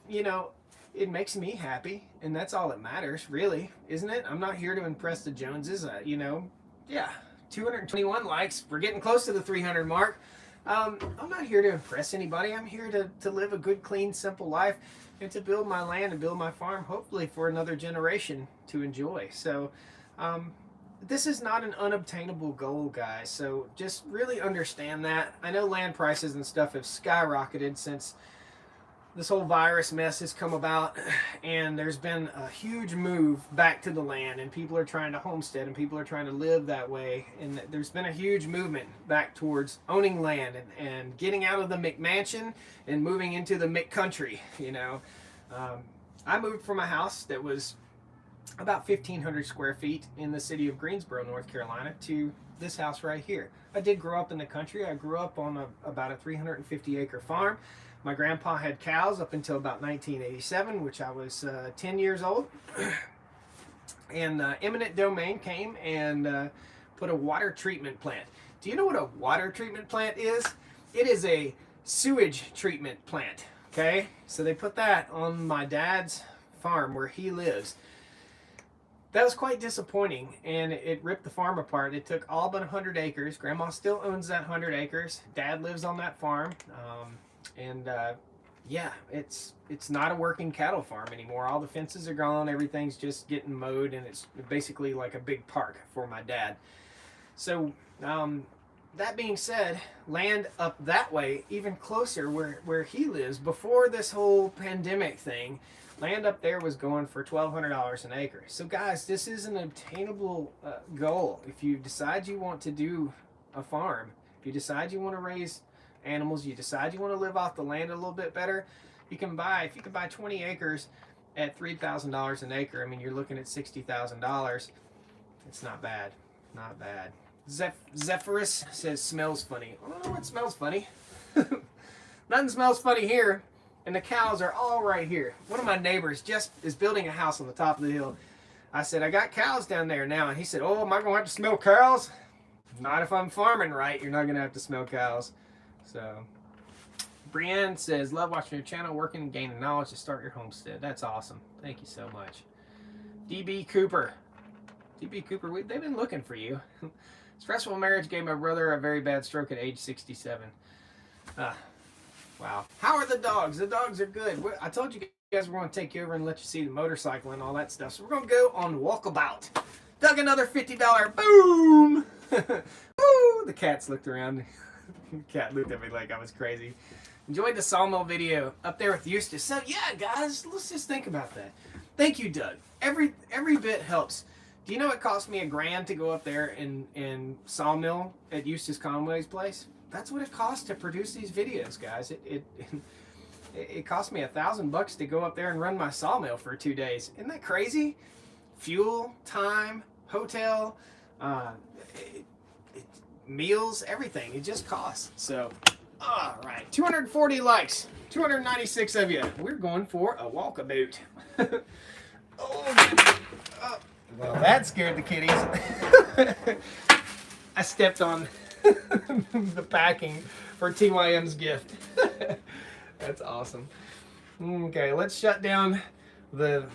you know, it makes me happy, and that's all that matters, really, isn't it? I'm not here to impress the Joneses, you know. Yeah, 221 likes. We're getting close to the 300 mark. I'm not here to impress anybody. I'm here to live a good, clean, simple life and to build my land and build my farm, hopefully for another generation to enjoy. So this is not an unobtainable goal, guys. So just really understand that. I know land prices and stuff have skyrocketed since this whole virus mess has come about, and there's been a huge move back to the land, and people are trying to homestead, and people are trying to live that way, and there's been a huge movement back towards owning land and getting out of the McMansion and moving into the McCountry, you know. I moved from a house that was about 1,500 square feet in the city of Greensboro, North Carolina, to this house right here. I did grow up in the country. I grew up on about a 350-acre farm. My grandpa had cows up until about 1987, which I was 10 years old. And eminent domain came and put a water treatment plant. Do you know what a water treatment plant is? It is a sewage treatment plant, okay? So they put that on my dad's farm where he lives. That was quite disappointing, and it ripped the farm apart. It took all but 100 acres. Grandma still owns that 100 acres. Dad lives on that farm. Yeah, it's not a working cattle farm anymore. All the fences are gone. Everything's just getting mowed, and it's basically like a big park for my dad. So that being said, land up that way, even closer where he lives, before this whole pandemic thing, land up there was going for $1,200 an acre. So guys, this is an obtainable goal. If you decide you want to do a farm, if you decide you want to raise animals, you decide you want to live off the land a little bit better, if you can buy 20 acres at $3,000 an acre, I mean, you're looking at $60,000. It's not bad. Not bad. Zephyrus says smells funny. I don't know what smells funny. Nothing smells funny here. And the cows are all right here. One of my neighbors just is building a house on the top of the hill. I said, I got cows down there now. And he said, oh, am I going to have to smell cows? Not if I'm farming right. You're not going to have to smell cows. So, Brienne says, love watching your channel, working and gaining knowledge to start your homestead. That's awesome. Thank you so much. DB Cooper. DB Cooper, they've been looking for you. Stressful marriage gave my brother a very bad stroke at age 67. Wow. How are the dogs? The dogs are good. I told you guys we're going to take you over and let you see the motorcycle and all that stuff. So we're going to go on walkabout. Dug another $50. Boom! Woo! The cats looked around. The cat looked at me like I was crazy. Enjoyed the sawmill video up there with Eustace. So yeah, guys, let's just think about that. Thank you, Doug. Every bit helps. Do you know it cost me $1,000 to go up there and sawmill at Eustace Conway's place? That's what it costs to produce these videos, guys. It cost me $1,000 to go up there and run my sawmill for 2 days. Isn't that crazy? Fuel, time, hotel, meals, everything. It just costs. So, all right, 240 likes, 296 of you. We're going for a walkabout. Well, that scared the kitties. I stepped on the packing for TYM's gift. That's awesome. Okay, let's shut down the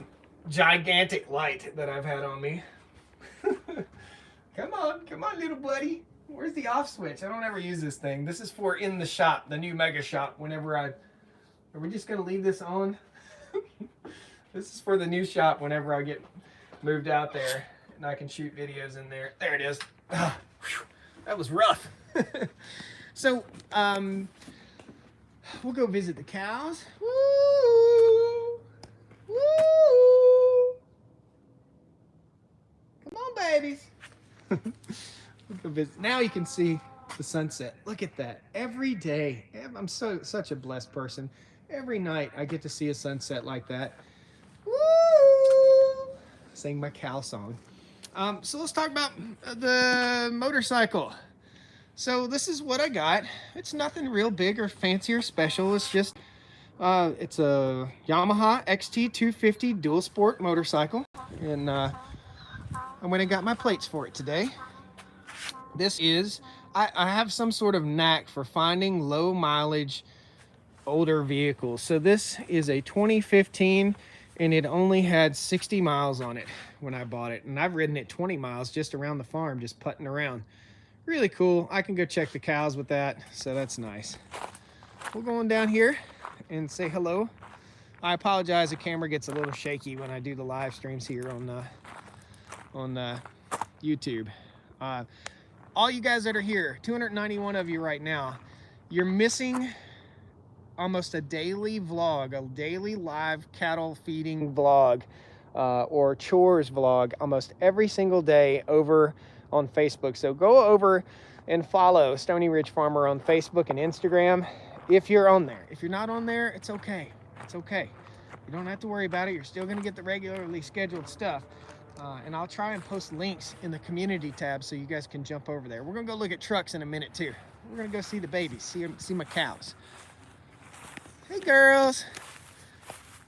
gigantic light that I've had on me. Come on, little buddy. Where's the off switch? I don't ever use this thing. This is for in the shop, the new mega shop. Whenever I, are we just gonna leave this on? This is for the new shop. Whenever I get moved out there, and I can shoot videos in there. There it is. Ah, that was rough. So, we'll go visit the cows. Woo! Woo! Come on, babies. We'll go visit. Now you can see the sunset. Look at that. Every day. I'm such a blessed person. Every night I get to see a sunset like that. Woo! Sing my cow song. So let's talk about the motorcycle. So this is what I got. It's nothing real big or fancy or special. It's just, it's a Yamaha XT250 dual sport motorcycle. And I went and got my plates for it today. This is, I have some sort of knack for finding low mileage older vehicles. So this is a 2015 and it only had 60 miles on it when I bought it. And I've ridden it 20 miles just around the farm, just putting around. Really cool. I can go check the cows with that, so that's nice. We'll go on down here and say hello. I apologize, the camera gets a little shaky when I do the live streams here on YouTube. All you guys that are here, 291 of you right now, you're missing almost a daily vlog, a daily live cattle feeding vlog or chores vlog almost every single day over on Facebook. So go over and follow Stoney Ridge Farmer on Facebook and Instagram if you're on there. If you're not on there, it's okay. It's okay. You don't have to worry about it. You're still going to get the regularly scheduled stuff. And I'll try and post links in the community tab so you guys can jump over there. We're going to go look at trucks in a minute too. We're going to go see the babies, see my cows. Hey girls.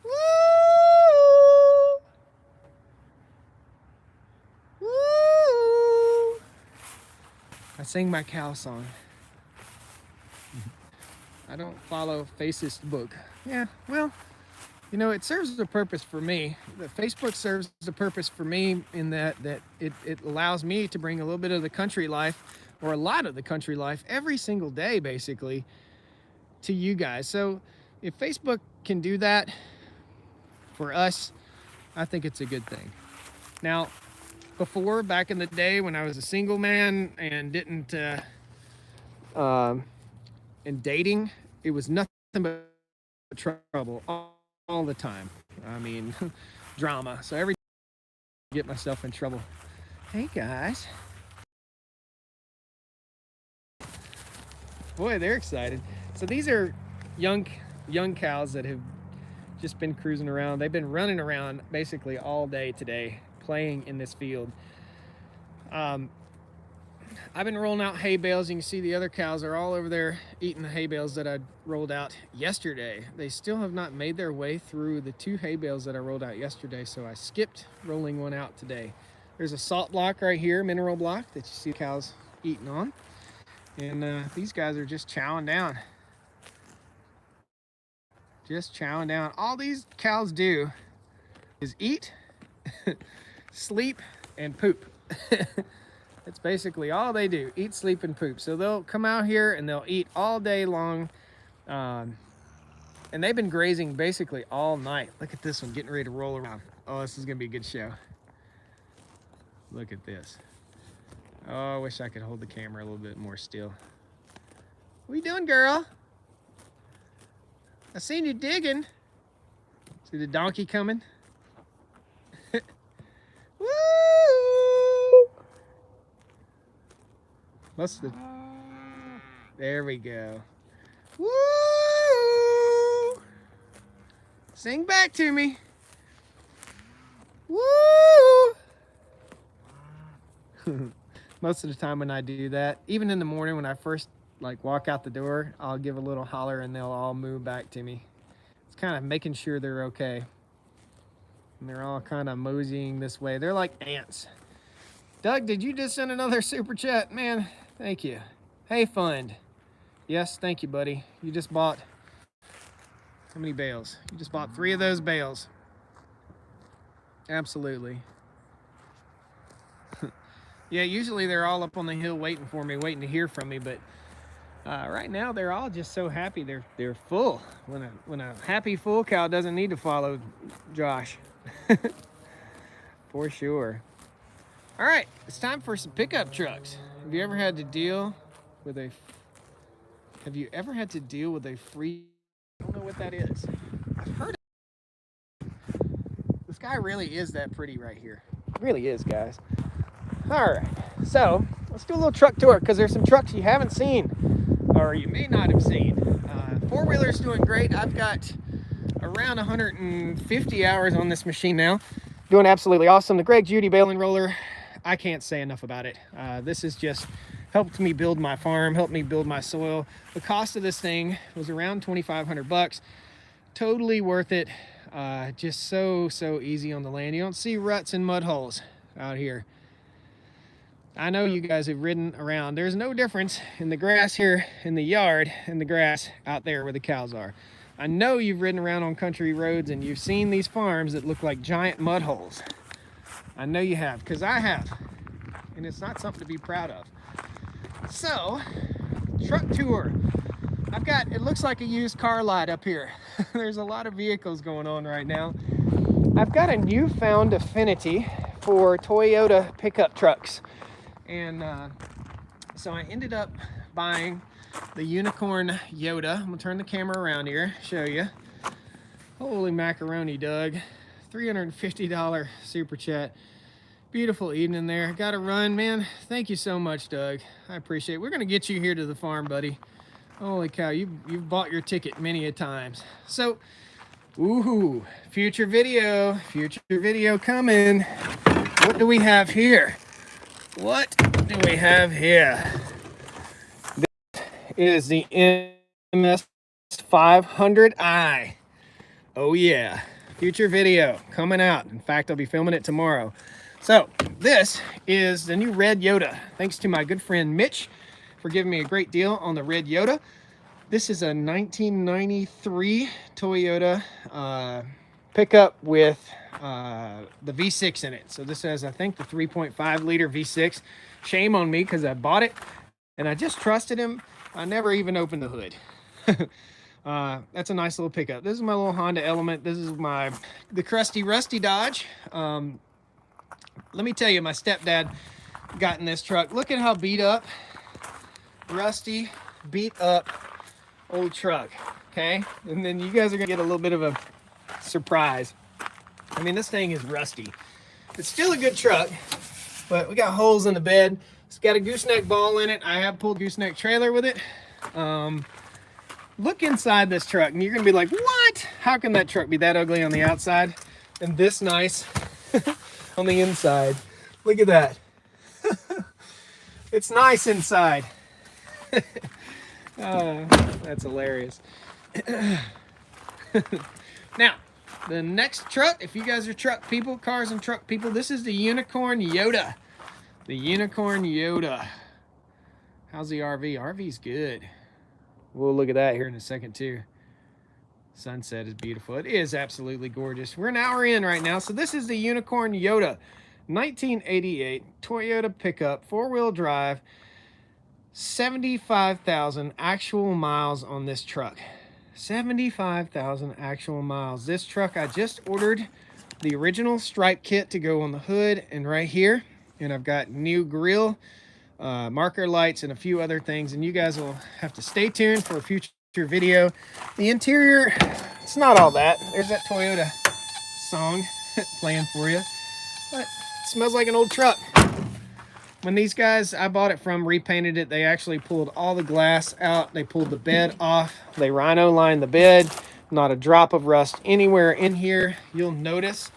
Woo! Woo! I sing my cow song. I don't follow Facist book. Yeah, well, you know, it serves a purpose for me. The Facebook serves a purpose for me in that it allows me to bring a little bit of the country life, or a lot of the country life, every single day, basically, to you guys. So if Facebook can do that for us, I think it's a good thing. Now, before, back in the day when I was a single man and didn't, and dating, it was nothing but trouble all the time. I mean, drama. So every time I get myself in trouble. Hey guys. Boy, they're excited. So these are young cows that have just been cruising around. They've been running around basically all day today, playing in this field. I've been rolling out hay bales. You can see the other cows are all over there eating the hay bales that I rolled out yesterday. They still have not made their way through the 2 hay bales that I rolled out yesterday, so I skipped rolling one out today. There's a salt block right here, mineral block, that you see cows eating on. And these guys are just chowing down. Just chowing down. All these cows do is eat, sleep, and poop. That's basically all they do, eat, sleep, and poop. So they'll come out here and they'll eat all day long. And they've been grazing basically all night. Look at this one getting ready to roll around. Oh, this is gonna be a good show. Look at this. Oh, I wish I could hold the camera a little bit more still. What you doing, girl? I seen you digging. See the donkey coming? Woo! Most of the... There we go. Woo! Sing back to me. Woo! Most of the time when I do that, even in the morning when I first walk out the door, I'll give a little holler and they'll all move back to me. It's kind of making sure they're okay. And they're all kind of moseying this way. They're like ants. Doug, did you just send another super chat? Man, thank you. Hey, Fund. Yes, thank you, buddy. You just bought, how many bales? You just bought 3 of those bales. Absolutely. Yeah, usually they're all up on the hill waiting for me, waiting to hear from me, but right now they're all just so happy. They're full. When a happy full cow doesn't need to follow Josh. For sure. All right, it's time for some pickup trucks. Have you ever had to deal with a free? I don't know what that is. I've heard of it. This guy really is that pretty right here. It really is, guys. All right, so let's do a little truck tour because there's some trucks you haven't seen or you may not have seen. Four-wheeler's doing great. I've got around 150 hours on this machine now. Doing absolutely awesome. The Greg Judy baling roller, I can't say enough about it. This has just helped me build my farm, helped me build my soil. The cost of this thing was around 2,500 bucks. Totally worth it. Just so easy on the land. You don't see ruts and mud holes out here. I know you guys have ridden around. There's no difference in the grass here in the yard and the grass out there where the cows are. I know you've ridden around on country roads and you've seen these farms that look like giant mud holes. I know you have, because I have. And it's not something to be proud of. So, truck tour. I've got, it looks like a used car lot up here. There's a lot of vehicles going on right now. I've got a newfound affinity for Toyota pickup trucks. And so I ended up buying the Unicorn Yoda. I'm gonna turn the camera around here, show you. Holy macaroni, Doug. $350 super chat. Beautiful evening there. Gotta run, man. Thank you so much, Doug. I appreciate it. We're gonna get you here to the farm, buddy. Holy cow, you've bought your ticket many a times. So, woohoo, future video coming. What do we have here? What do we have here? This is the MS500i. Oh yeah, future video coming out. In fact, I'll be filming it tomorrow. So this is the new red Yoda. Thanks to my good friend Mitch for giving me a great deal on the red Yoda. This is a 1993 Toyota pickup with the V6 in it. So this has, I think, the 3.5 liter V6. Shame on me because I bought it and I just trusted him. I never even opened the hood. That's a nice little pickup. This is my little Honda Element. This is the crusty rusty Dodge. Let me tell you, my stepdad got in this truck. Look at how beat up, rusty, beat up old truck. Okay, and then you guys are gonna get a little bit of a surprise. I mean, this thing is rusty. It's still a good truck, but we got holes in the bed. It's got a gooseneck ball in it. I have pulled gooseneck trailer with it. Look inside this truck and you're gonna be like, what? How can that truck be that ugly on the outside and this nice on the inside? Look at that. It's nice inside. That's hilarious. Now, the next truck, if you guys are truck people, cars and truck people, this is the Unicorn Yoda. The Unicorn Yoda. How's the RV? RV's good. We'll look at that here in a second too. Sunset is beautiful. It is absolutely gorgeous. We're an hour in right now. So this is the Unicorn Yoda. 1988 Toyota pickup, 4-wheel drive. 75,000 actual miles on this truck. 75,000 actual miles. This truck, I just ordered the original stripe kit to go on the hood and right here. And I've got new grill, marker lights, and a few other things. And you guys will have to stay tuned for a future video. The interior, it's not all that. There's that Toyota song playing for you. But it smells like an old truck. When these guys I bought it from repainted it, they actually pulled all the glass out. They pulled the bed off. They rhino lined the bed. Not a drop of rust anywhere in here. You'll notice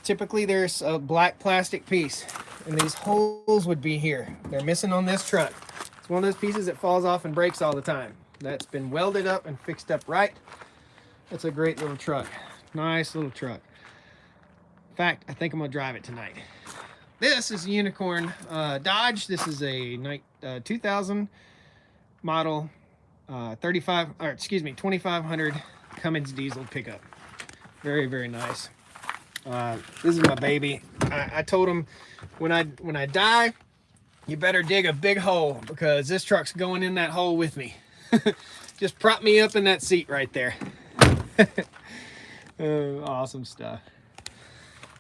typically there's a black plastic piece and these holes would be here. They're missing on this truck. It's one of those pieces that falls off and breaks all the time. That's been welded up and fixed up right. It's a great little truck. Nice little truck. In fact, I think I'm gonna drive it tonight. this is a Unicorn Dodge. This is a 2000 model 2500 Cummins diesel pickup. Very, very nice. This is my baby. I told him when I die, you better dig a big hole, because this truck's going in that hole with me. Just prop me up in that seat right there. Awesome stuff.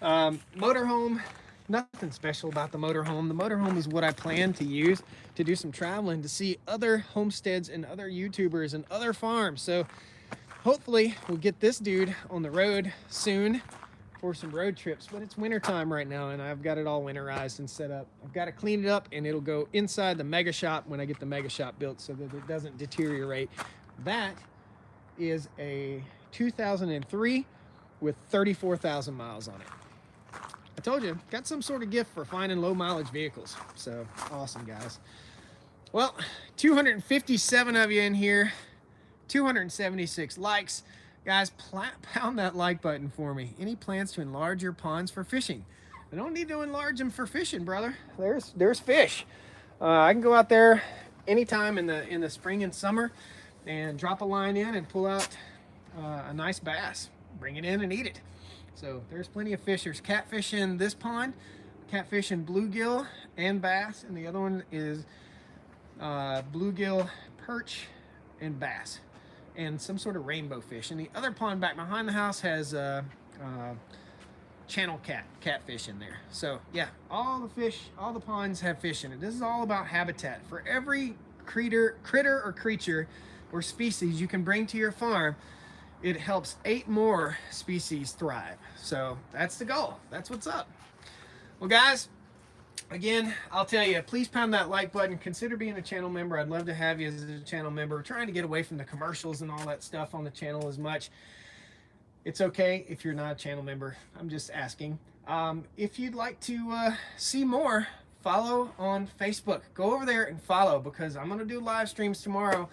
Motorhome, nothing special about the motorhome. The motorhome is what I plan to use to do some traveling, to see other homesteads and other YouTubers and other farms. So hopefully we'll get this dude on the road soon for some road trips. But it's winter time right now, and I've got it all winterized and set up. I've got to clean it up, and it'll go inside the mega shop when I get the mega shop built, so that it doesn't deteriorate. That is a 2003 with 34,000 miles on it. I told you, got some sort of gift for finding low mileage vehicles. So awesome, guys. Well, 257 of you in here, 276 likes. Guys, pound that like button for me. Any plans to enlarge your ponds for fishing? I don't need to enlarge them for fishing, brother. There's fish. I can go out there anytime in the spring and summer and drop a line in and pull out a nice bass. Bring it in and eat it. So there's plenty of fish. There's catfish in this pond, catfish and bluegill and bass, and the other one is bluegill, perch, and bass, and some sort of rainbow fish. And the other pond back behind the house has channel catfish in there. So yeah, all the fish, all the ponds have fish in it. This is all about habitat. For every critter or creature or species you can bring to your farm, it helps 8 more species thrive. So that's the goal. That's what's up. Well, guys, again, I'll tell you, please pound that like button. Consider being a channel member. I'd love to have you as a channel member. We're trying to get away from the commercials and all that stuff on the channel as much. It's okay if you're not a channel member. I'm just asking. If you'd like to see more, follow on Facebook. Go over there and follow, because I'm going to do live streams tomorrow.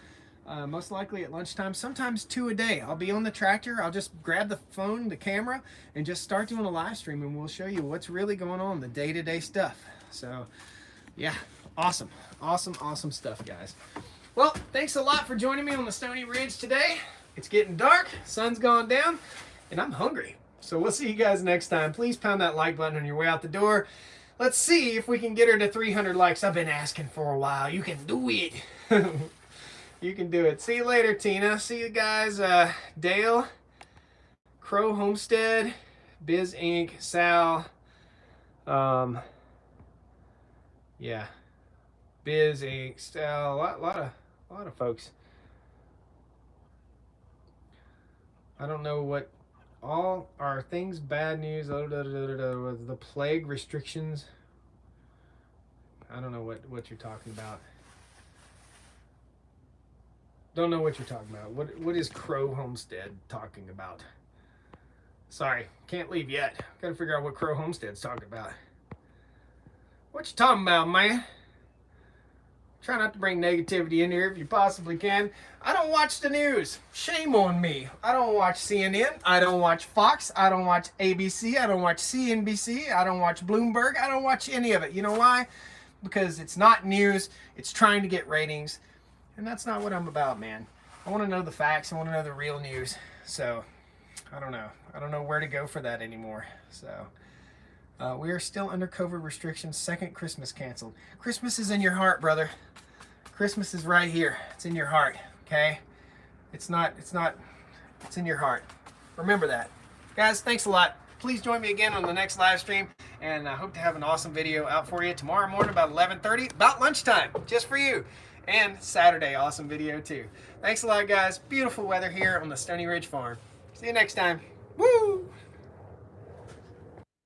Most likely at lunchtime, sometimes 2 a day. I'll be on the tractor. I'll just grab the phone, the camera, and just start doing a live stream, and we'll show you what's really going on, the day-to-day stuff. So yeah, awesome stuff, guys. Well, thanks a lot for joining me on the Stoney Ridge today. It's getting dark, sun's gone down, and I'm hungry. So we'll see you guys next time. Please pound that like button on your way out the door. Let's see if we can get her to 300 likes. I've been asking for a while. You can do it. You can do it. See you later, Tina. See you guys. Dale, Crow Homestead, Biz Inc., Sal. Yeah, Biz Inc., Sal. A lot of folks. I don't know what all are things. Bad news. The plague restrictions. I don't know what you're talking about. Don't know what you're talking about. What is Crow Homestead talking about? Sorry, can't leave yet. Gotta figure out what Crow Homestead's talking about. What you talking about, man? Try not to bring negativity in here if you possibly can. I don't watch the news. Shame on me. I don't watch CNN. I don't watch Fox. I don't watch ABC. I don't watch CNBC. I don't watch Bloomberg. I don't watch any of it. You know why? Because it's not news. It's trying to get ratings. And that's not what I'm about, man. I want to know the facts. I want to know the real news. So, I don't know. I don't know where to go for that anymore. So, we are still under COVID restrictions. Second Christmas canceled. Christmas is in your heart, brother. Christmas is right here. It's in your heart, okay? It's in your heart. Remember that. Guys, thanks a lot. Please join me again on the next live stream. And I hope to have an awesome video out for you tomorrow morning about 11:30, about lunchtime, just for you. And Saturday, awesome video too. Thanks a lot, guys. Beautiful weather here on the Stoney Ridge Farm. See you next time. Woo!